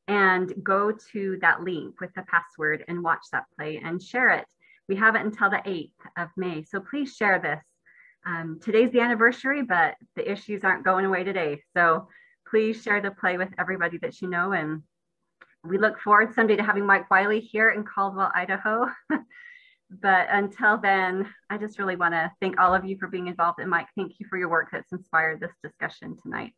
and go to that link with the password and watch that play and share it. We have it until the 8th of May, so please share this. Today's the anniversary, but the issues aren't going away today. So please share the play with everybody that you know. And we look forward someday to having Mike Wiley here in Caldwell, Idaho. But until then, I just really want to thank all of you for being involved. And Mike, thank you for your work that's inspired this discussion tonight.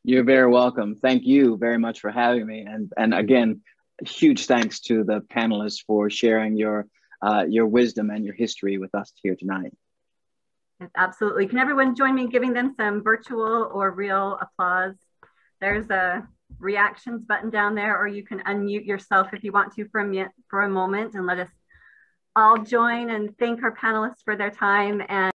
You're very welcome. Thank you very much for having me. And again, huge thanks to the panelists for sharing your wisdom and your history with us here tonight. Absolutely. Can everyone join me in giving them some virtual or real applause? There's a reactions button down there, or you can unmute yourself if you want to for a moment and let us all join and thank our panelists for their time. And